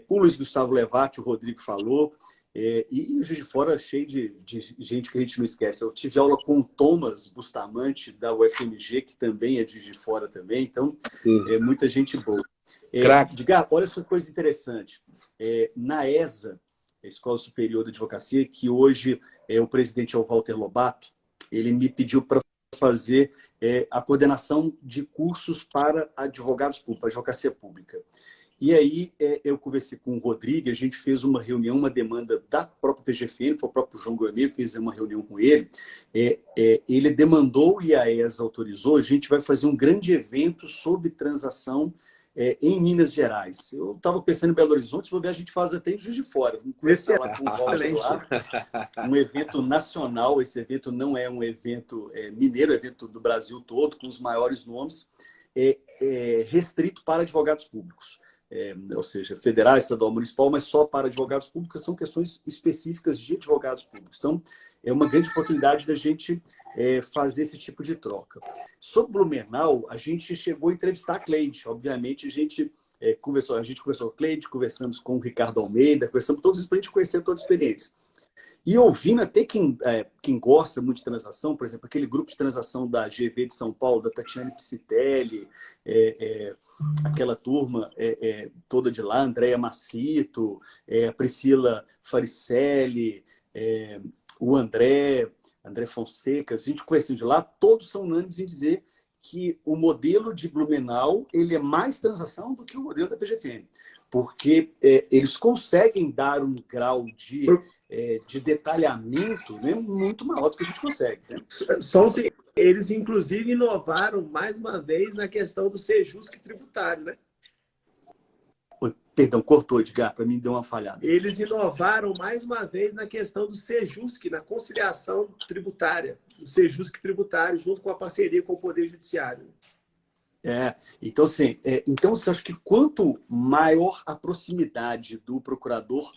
O Luiz Gustavo Levati, o Rodrigo falou, e o Juiz de Fora é cheio de gente que a gente não esquece. Eu tive aula com o Thomas Bustamante, da UFMG, que também é de Juiz de Fora também, então muita gente boa. Edgar, olha só que coisa interessante. Na ESA, a Escola Superior de Advocacia, que hoje o presidente é o Walter Lobato, ele me pediu para fazer a coordenação de cursos para advogados públicos, para advocacia pública. E aí eu conversei com o Rodrigo, a gente fez uma reunião, uma demanda da própria PGFN, foi o próprio João Gourmet, fez uma reunião com ele. Ele demandou e a ESA autorizou, a gente vai fazer um grande evento sobre transação em Minas Gerais. Eu estava pensando em Belo Horizonte, se for ver, a gente faz até em Juiz de Fora. Vamos conversar lá com o Walter lá. Um evento nacional, esse evento não é um evento mineiro, é um evento do Brasil todo, com os maiores nomes, restrito para advogados públicos. Ou seja, federal, estadual, municipal, mas só para advogados públicos, são questões específicas de advogados públicos. Então, é uma grande oportunidade da gente fazer esse tipo de troca. Sobre Blumenau, a gente chegou a entrevistar a Cleide. Obviamente, a gente conversou com a Cleide, conversamos com o Ricardo Almeida, conversamos todos para a gente conhecer toda a experiência. E ouvindo até quem gosta muito de transação, por exemplo, aquele grupo de transação da GV de São Paulo, da Tatiane Piscitelli, aquela turma toda de lá, Andréia Macito, a Priscila Faricelli, o André Fonseca, a gente conheceu de lá, todos são unânimes em dizer que o modelo de Blumenau ele é mais transação do que o modelo da PGFN, porque eles conseguem dar um grau de detalhamento, né, muito maior do que a gente consegue. Né?
Eles, inclusive, inovaram mais uma vez na questão do sejusc tributário, né?
Perdão, cortou, Edgar, para mim deu uma falhada.
Eles inovaram mais uma vez na questão do sejusc, na conciliação tributária, do sejusc tributário, junto com a parceria com o Poder Judiciário.
Então, assim, eu acho que quanto maior a proximidade do procurador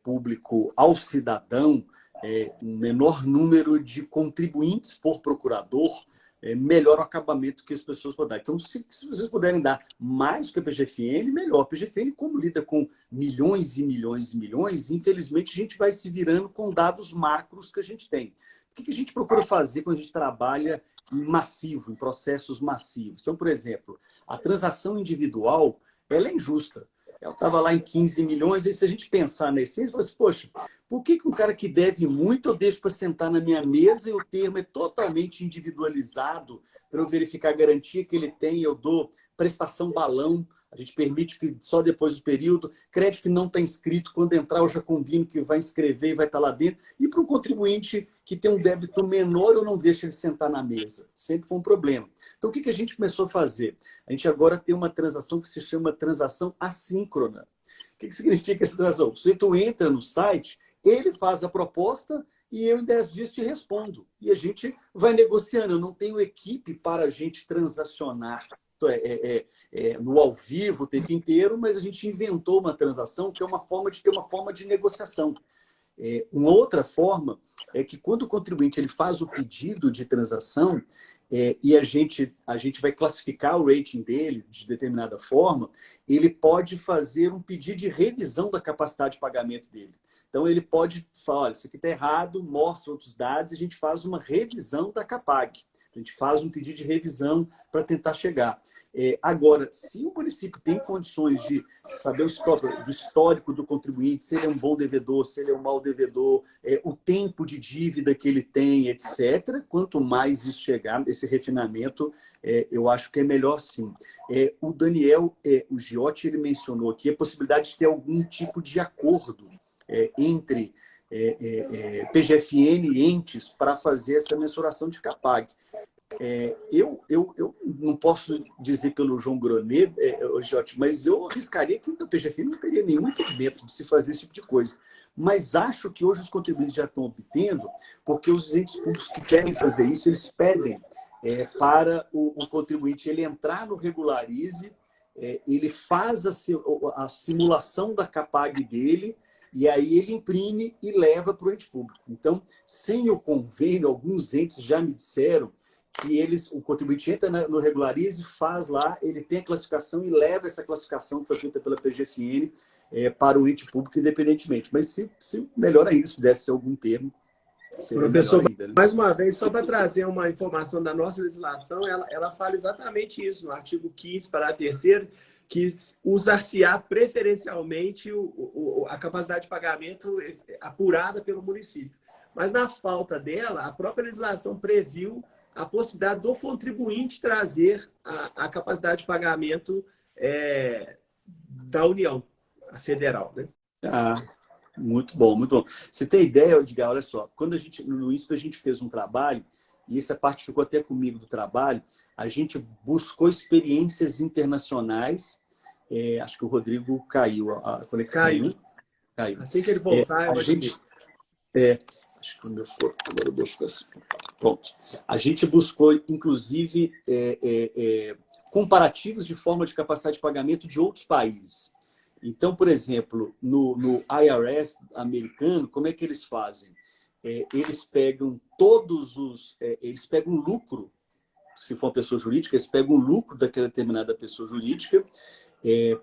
público ao cidadão, um menor número de contribuintes por procurador, melhor o acabamento que as pessoas podem dar. Então, se vocês puderem dar mais que a PGFN, melhor. A PGFN, como lida com milhões e milhões e milhões, infelizmente, a gente vai se virando com dados macros que a gente tem. O que a gente procura fazer quando a gente trabalha massivo, em processos massivos? Então, por exemplo, a transação individual, ela é injusta. Ela estava lá em 15 milhões, e se a gente pensar na essência, fala assim, poxa, por que um cara que deve muito eu deixo para sentar na minha mesa e o termo é totalmente individualizado para eu verificar a garantia que ele tem, eu dou prestação balão, a gente permite que só depois do período, crédito que não está inscrito, quando entrar eu já combino que vai inscrever e vai estar lá dentro, e para um contribuinte que tem um débito menor, eu não deixo ele sentar na mesa. Sempre foi um problema. Então, o que a gente começou a fazer? A gente agora tem uma transação que se chama transação assíncrona. O que significa essa transação? O sujeito entra no site, ele faz a proposta e eu em 10 dias te respondo. E a gente vai negociando. Eu não tenho equipe para a gente transacionar no ao vivo o tempo inteiro, mas a gente inventou uma transação que é uma forma de ter uma forma de negociação. Uma outra forma é que quando o contribuinte ele faz o pedido de transação e a gente vai classificar o rating dele de determinada forma, ele pode fazer um pedido de revisão da capacidade de pagamento dele. Então, ele pode falar, olha, isso aqui está errado, mostra outros dados, e a gente faz uma revisão da CAPAG. A gente faz um pedido de revisão para tentar chegar. Agora, se o município tem condições de saber do histórico do contribuinte, se ele é um bom devedor, se ele é um mau devedor, o tempo de dívida que ele tem, etc., quanto mais isso chegar, esse refinamento, eu acho que é melhor sim. O Daniel, o Giotti, ele mencionou aqui a possibilidade de ter algum tipo de acordo entre PGFN e entes para fazer essa mensuração de CAPAG. Eu não posso dizer pelo João Gronet, Giotti, mas eu arriscaria que o PGFN não teria nenhum impedimento de se fazer esse tipo de coisa. Mas acho que hoje os contribuintes já estão obtendo, porque os entes públicos que querem fazer isso, eles pedem para o contribuinte ele entrar no Regularize, ele faz a simulação da CAPAG dele, e aí ele imprime e leva para o ente público. Então, sem o convênio, alguns entes já me disseram que o contribuinte entra no Regularize, faz lá, ele tem a classificação e leva essa classificação que foi feita pela PGFN para o ente público independentemente. Mas se melhor ainda, se pudesse ser algum termo, seria
professor,
melhor ainda, né?
Mais uma vez, só para trazer uma informação da nossa legislação, ela fala exatamente isso, no artigo 15, parágrafo 3º, que usar-se-á preferencialmente a capacidade de pagamento apurada pelo município. Mas, na falta dela, a própria legislação previu a possibilidade do contribuinte trazer a capacidade de pagamento da União, a federal, né?
Muito bom, muito bom. Você tem ideia, Edgar, olha só, quando no INSPE a gente fez um trabalho, e essa parte ficou até comigo do trabalho, a gente buscou experiências internacionais, acho que o Rodrigo caiu a conexão. Caiu.
Assim que ele voltar,
acho que o meu ficou, agora o meu ficou assim. Pronto. A gente buscou, inclusive, comparativos de forma de capacidade de pagamento de outros países. Então, por exemplo, no IRS americano, como é que eles fazem? Eles pegam eles pegam o lucro, se for uma pessoa jurídica, eles pegam o lucro daquela determinada pessoa jurídica,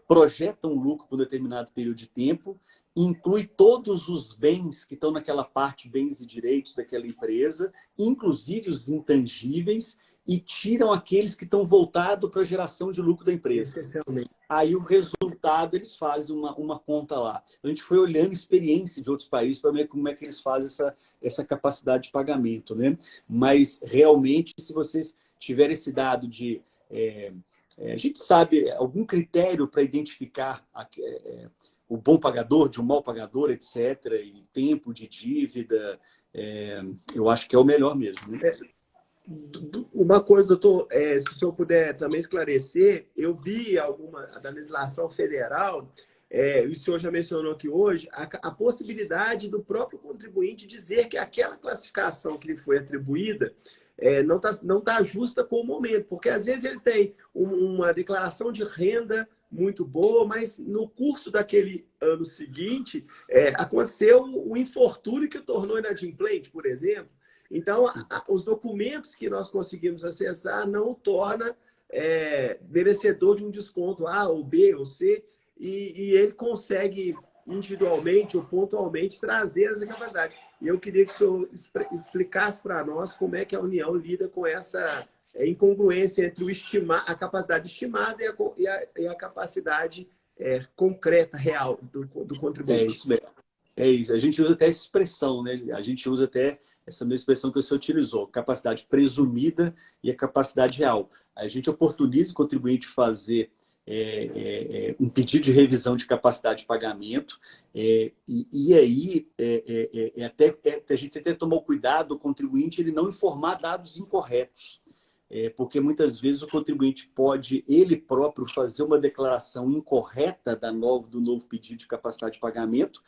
projetam o lucro por um determinado período de tempo, inclui todos os bens que estão naquela parte, bens e direitos daquela empresa, inclusive os intangíveis, e tiram aqueles que estão voltados para a geração de lucro da empresa. Aí o resultado, eles fazem uma conta lá. A gente foi olhando experiência de outros países para ver como é que eles fazem essa capacidade de pagamento, né? Mas, realmente, se vocês tiverem esse dado de... a gente sabe algum critério para identificar o bom pagador de um mau pagador, etc., e tempo de dívida, eu acho que é o melhor mesmo, né?
Uma coisa, doutor, se o senhor puder também esclarecer, eu vi alguma da legislação federal, o senhor já mencionou aqui hoje, a possibilidade do próprio contribuinte dizer que aquela classificação que lhe foi atribuída não tá justa com o momento, porque às vezes ele tem uma declaração de renda muito boa, mas no curso daquele ano seguinte aconteceu o infortúnio que o tornou inadimplente, por exemplo. Então, os documentos que nós conseguimos acessar não o torna merecedor de um desconto A ou B ou C, e ele consegue individualmente ou pontualmente trazer essa capacidade. E eu queria que o senhor explicasse para nós como é que a União lida com essa incongruência entre a capacidade estimada e a capacidade concreta, real do contribuinte.
É isso mesmo. É isso. A gente usa até essa expressão, né? A gente usa até essa mesma expressão que você utilizou, capacidade presumida e a capacidade real. A gente oportuniza o contribuinte fazer um pedido de revisão de capacidade de pagamento e aí a gente até tomou cuidado do contribuinte ele não informar dados incorretos. Porque muitas vezes o contribuinte pode, ele próprio, fazer uma declaração incorreta do novo pedido de capacidade de pagamento.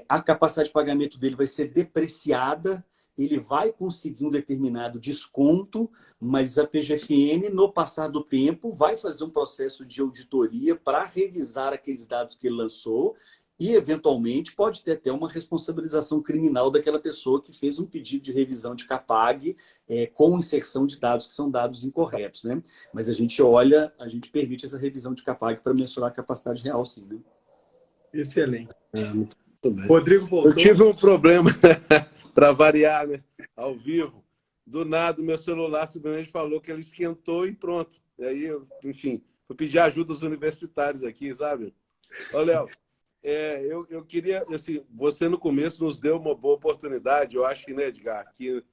A capacidade de pagamento dele vai ser depreciada, ele vai conseguir um determinado desconto, mas a PGFN, no passar do tempo, vai fazer um processo de auditoria para revisar aqueles dados que ele lançou e, eventualmente, pode ter até uma responsabilização criminal daquela pessoa que fez um pedido de revisão de CAPAG com inserção de dados que são dados incorretos, né? Mas a gente permite essa revisão de CAPAG para mensurar a capacidade real, sim, né?
Excelente.
Muito bem.
Rodrigo voltou.
Eu tive um problema para variar, né? Ao vivo. do nada, o meu celular simplesmente falou que ele esquentou e pronto. E aí, enfim, fui pedir ajuda aos universitários aqui, sabe? Ô, Léo, eu queria... Assim, você, no começo, nos deu uma boa oportunidade. Eu acho que, né, Edgar, que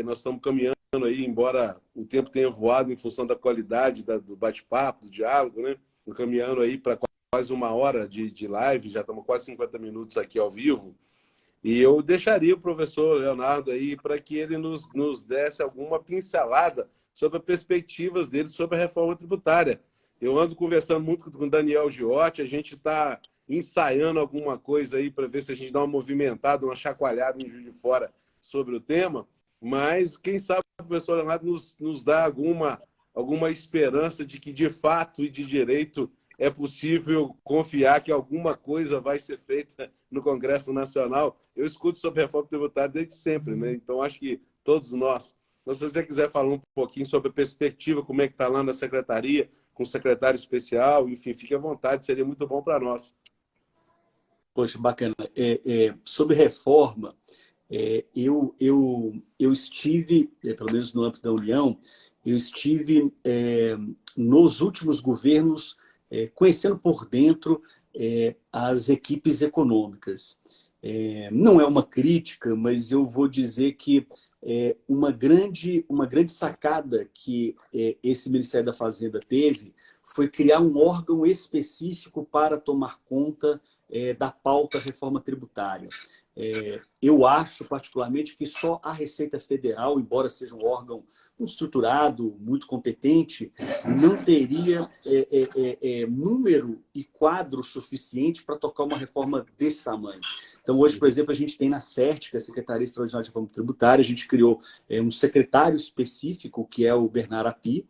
nós estamos caminhando aí, embora o tempo tenha voado em função da qualidade do bate-papo, do diálogo, né? Caminhando aí para quase uma hora de live, já estamos quase 50 minutos aqui ao vivo. E eu deixaria o professor Leonardo aí para que ele nos desse alguma pincelada sobre as perspectivas dele sobre a reforma tributária. Eu ando conversando muito com o Daniel Giotti, a gente está ensaiando alguma coisa aí para ver se a gente dá uma movimentada, uma chacoalhada em Juiz de Fora sobre o tema, mas quem sabe o professor Leonardo nos dá alguma esperança de que, de fato e de direito, é possível confiar que alguma coisa vai ser feita no Congresso Nacional. Eu escuto sobre reforma tributária desde sempre, né? Então, acho que todos nós. Então, se você quiser falar um pouquinho sobre a perspectiva, como é que está lá na secretaria, com o secretário especial, enfim, fique à vontade, seria muito bom para nós.
Poxa, bacana. Sobre reforma, eu estive, pelo menos no âmbito da União, eu estive nos últimos governos conhecendo por dentro as equipes econômicas. Não é uma crítica, mas eu vou dizer que uma grande sacada que esse Ministério da Fazenda teve foi criar um órgão específico para tomar conta da pauta reforma tributária. Eu acho, particularmente, que só a Receita Federal, embora seja um órgão muito estruturado, muito competente, não teria número e quadro suficiente para tocar uma reforma desse tamanho. Então, hoje, por exemplo, a gente tem na CERT, que é a Secretaria Extraordinária de Reforma Tributária, a gente criou um secretário específico, que é o Bernard Api.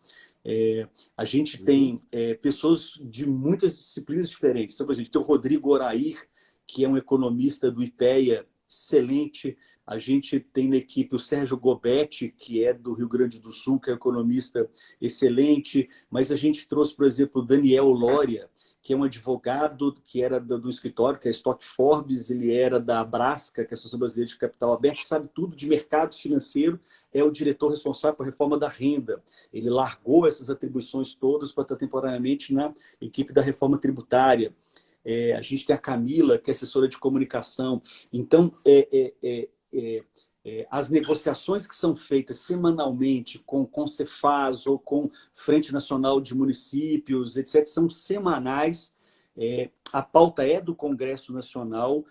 A gente tem pessoas de muitas disciplinas diferentes. Então, por exemplo, tem o Rodrigo Orair, que é um economista do IPEA, excelente. A gente tem na equipe o Sérgio Gobetti, que é do Rio Grande do Sul, que é um economista excelente. Mas a gente trouxe, por exemplo, o Daniel Lória, que é um advogado que era do escritório, que é Stock Forbes, ele era da Abrasca, que é a Associação Brasileira de Capital Aberto, sabe tudo de mercado financeiro, é o diretor responsável pela reforma da renda. Ele largou essas atribuições todas para estar temporariamente na equipe da reforma tributária. A gente tem a Camila, que é assessora de comunicação. Então, as negociações que são feitas semanalmente com o Concefaz ou com Frente Nacional de Municípios, etc., são semanais. A pauta é do Congresso Nacional,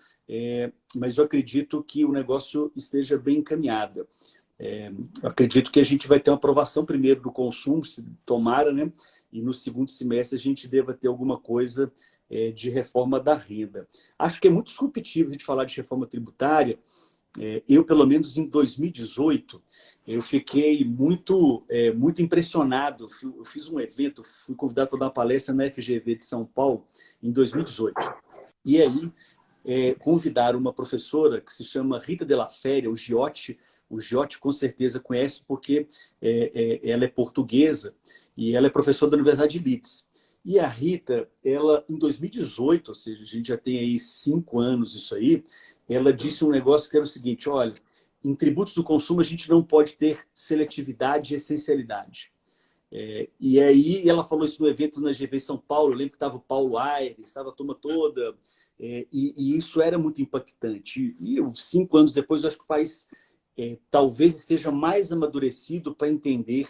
mas eu acredito que o negócio esteja bem encaminhado. Eu acredito que a gente vai ter uma aprovação primeiro do consumo, se tomara, né? E no segundo semestre a gente deva ter alguma coisa de reforma da renda. Acho que é muito disruptivo a gente falar de reforma tributária. Eu, pelo menos em 2018, eu fiquei muito impressionado. Eu fiz um evento, fui convidado para dar uma palestra na FGV de São Paulo em 2018. E aí convidaram uma professora que se chama Rita Della Féria, o Giotti. O Giotti com certeza conhece porque ela é portuguesa e ela é professora da Universidade de Leeds. E a Rita, ela em 2018, ou seja, a gente já tem aí 5 anos isso aí, ela disse um negócio que era o seguinte: olha, em tributos do consumo a gente não pode ter seletividade e essencialidade. E aí ela falou isso no evento na GV São Paulo. Eu lembro que estava o Paulo Aires, estava a turma toda, e isso era muito impactante. E 5 anos depois, eu acho que o país talvez esteja mais amadurecido para entender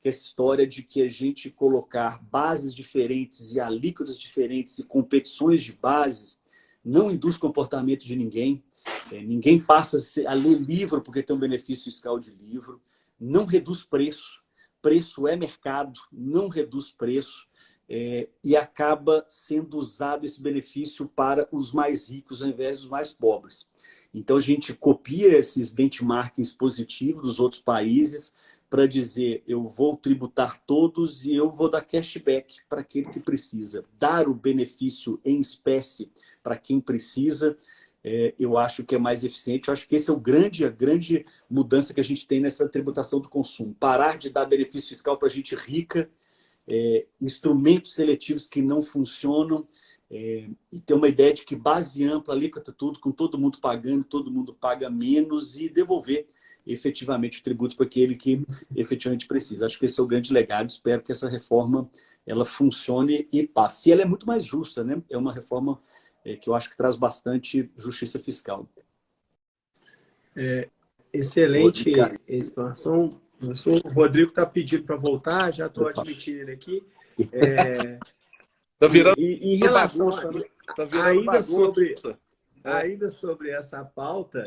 que essa história de que a gente colocar bases diferentes e alíquotas diferentes e competições de bases não induz comportamento de ninguém. Ninguém passa a ler livro porque tem um benefício fiscal de livro. Não reduz preço. Preço é mercado, não reduz preço. E acaba sendo usado esse benefício para os mais ricos ao invés dos mais pobres. Então, a gente copia esses benchmarkings positivos dos outros países para dizer: eu vou tributar todos e eu vou dar cashback para aquele que precisa. Dar o benefício em espécie para quem precisa, eu acho que é mais eficiente. Eu acho que esse é a grande mudança que a gente tem nessa tributação do consumo. Parar de dar benefício fiscal para a gente rica, instrumentos seletivos que não funcionam, e ter uma ideia de que base ampla, alíquota tudo, com todo mundo pagando, todo mundo paga menos, e devolver efetivamente o tributo para aquele que efetivamente precisa. Acho que esse é o grande legado. Espero que essa reforma ela funcione e passe. E ela é muito mais justa, né? É uma reforma que eu acho que traz bastante justiça fiscal.
Excelente explanação. O Rodrigo está pedindo para voltar, já estou admitindo ele aqui.
Tá virando
Em relação
bagunça, né? Tá virando bagunça.
Ainda sobre essa pauta,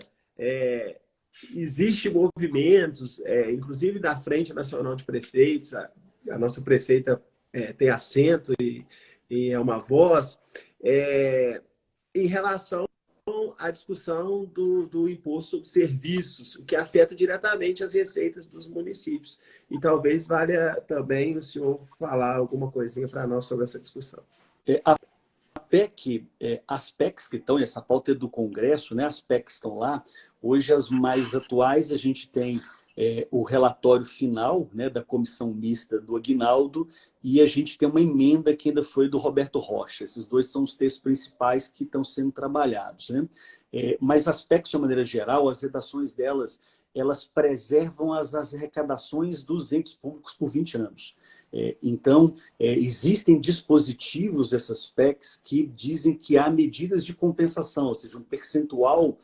existem movimentos, inclusive da Frente Nacional de Prefeitos, a nossa prefeita tem assento e é uma voz, em relação à discussão do imposto sobre serviços, o que afeta diretamente as receitas dos municípios. E talvez valha também o senhor falar alguma coisinha para nós sobre essa discussão.
A PEC, as PECs que estão, essa pauta é do Congresso, né? As PECs estão lá. Hoje, as mais atuais, a gente tem o relatório final, né, da comissão mista do Aguinaldo, e a gente tem uma emenda que ainda foi do Roberto Rocha. Esses dois são os textos principais que estão sendo trabalhados, né? Mas as PECs, de uma maneira geral, as redações delas, elas preservam as arrecadações dos entes públicos por 20 anos. Então, existem dispositivos dessas PECs que dizem que há medidas de compensação, ou seja, um percentual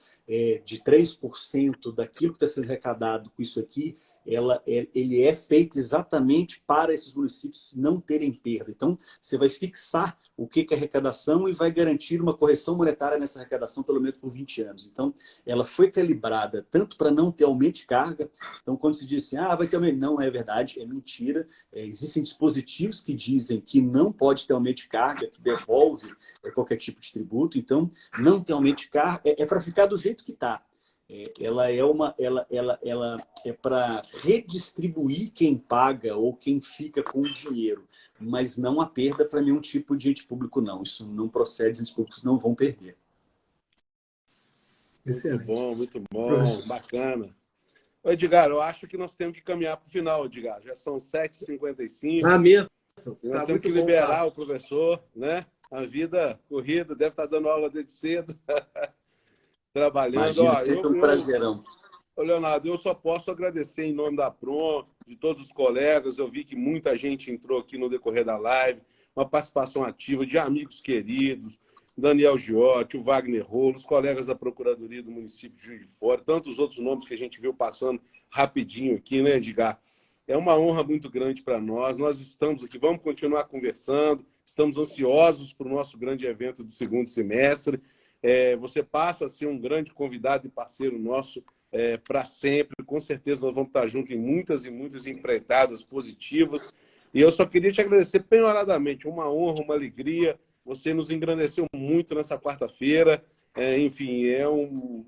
de 3% daquilo que está sendo arrecadado com isso aqui, ele é feito exatamente para esses municípios não terem perda. Então, você vai fixar o que é arrecadação e vai garantir uma correção monetária nessa arrecadação pelo menos por 20 anos. Então, ela foi calibrada tanto para não ter aumento de carga. Então, quando se diz assim, vai ter aumento, não é verdade, é mentira. Existem dispositivos que dizem que não pode ter aumento de carga, que devolve qualquer tipo de tributo. Então, não tem aumento de carga, é para ficar do jeito que está. Ela é para redistribuir quem paga ou quem fica com o dinheiro, mas não há perda para nenhum tipo de ente público, não. Isso não procede, os entes públicos não vão perder.
Muito bom, bacana. Edgar, eu acho que nós temos que caminhar para o final, Edgar. Já são 7h55. Nós temos que liberar o professor, né? A vida corrida, deve estar dando aula desde cedo. Trabalhando.
Imagina, sempre um prazerão.
Leonardo, eu só posso agradecer em nome da PRON, de todos os colegas. Eu vi que muita gente entrou aqui no decorrer da live, uma participação ativa de amigos queridos, Daniel Giotti, o Wagner Rolo, os colegas da Procuradoria do município de Juiz de Fora, tantos outros nomes que a gente viu passando rapidinho aqui, né, Edgar? É uma honra muito grande para nós. Nós estamos aqui, vamos continuar conversando, estamos ansiosos para o nosso grande evento do segundo semestre. Você passa a ser um grande convidado e parceiro nosso para sempre. Com certeza nós vamos estar juntos em muitas e muitas empreitadas positivas. E eu só queria te agradecer penhoradamente. Uma honra, uma alegria. Você nos engrandeceu muito nessa quarta-feira. Enfim,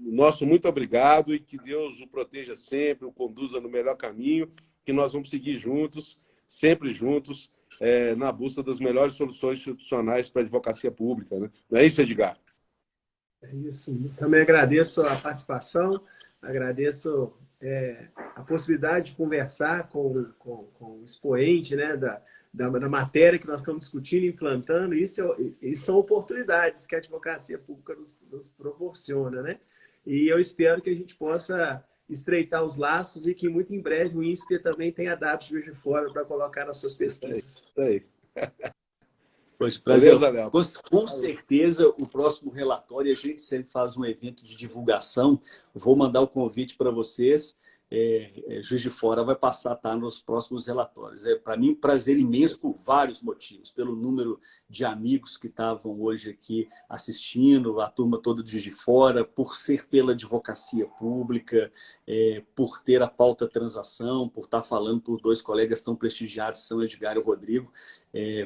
nosso muito obrigado e que Deus o proteja sempre, o conduza no melhor caminho, que nós vamos seguir juntos, sempre juntos, na busca das melhores soluções institucionais para a advocacia pública, né? Não é isso, Edgar?
É isso. Também agradeço a participação, agradeço a possibilidade de conversar com o expoente, né, da matéria que nós estamos discutindo e implantando. Isso são oportunidades que a advocacia pública nos proporciona, né? E eu espero que a gente possa estreitar os laços e que muito em breve o INSPE também tenha dados de Juiz de Fora para colocar nas suas pesquisas.
Isso aí.
Pois, prazer. Beleza, com certeza, o próximo relatório, a gente sempre faz um evento de divulgação. Vou mandar o convite para vocês. Juiz de Fora vai passar a estar nos próximos relatórios. Para mim, um prazer imenso por vários motivos. Pelo número de amigos que estavam hoje aqui assistindo, a turma toda de Juiz de Fora, por ser pela advocacia pública, por ter a pauta transação, por estar falando por dois colegas tão prestigiados, São Edgar e Rodrigo.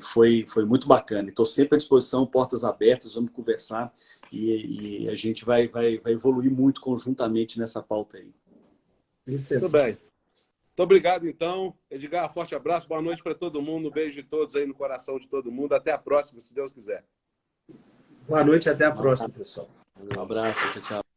Foi muito bacana. Estou sempre à disposição, portas abertas, vamos conversar e a gente vai evoluir muito conjuntamente nessa pauta aí.
Muito bem. Muito obrigado, então. Edgar, forte abraço. Boa noite para todo mundo. Um beijo de todos aí no coração de todo mundo. Até a próxima, se Deus quiser.
Boa noite, até a próxima, pessoal.
Um abraço, tchau.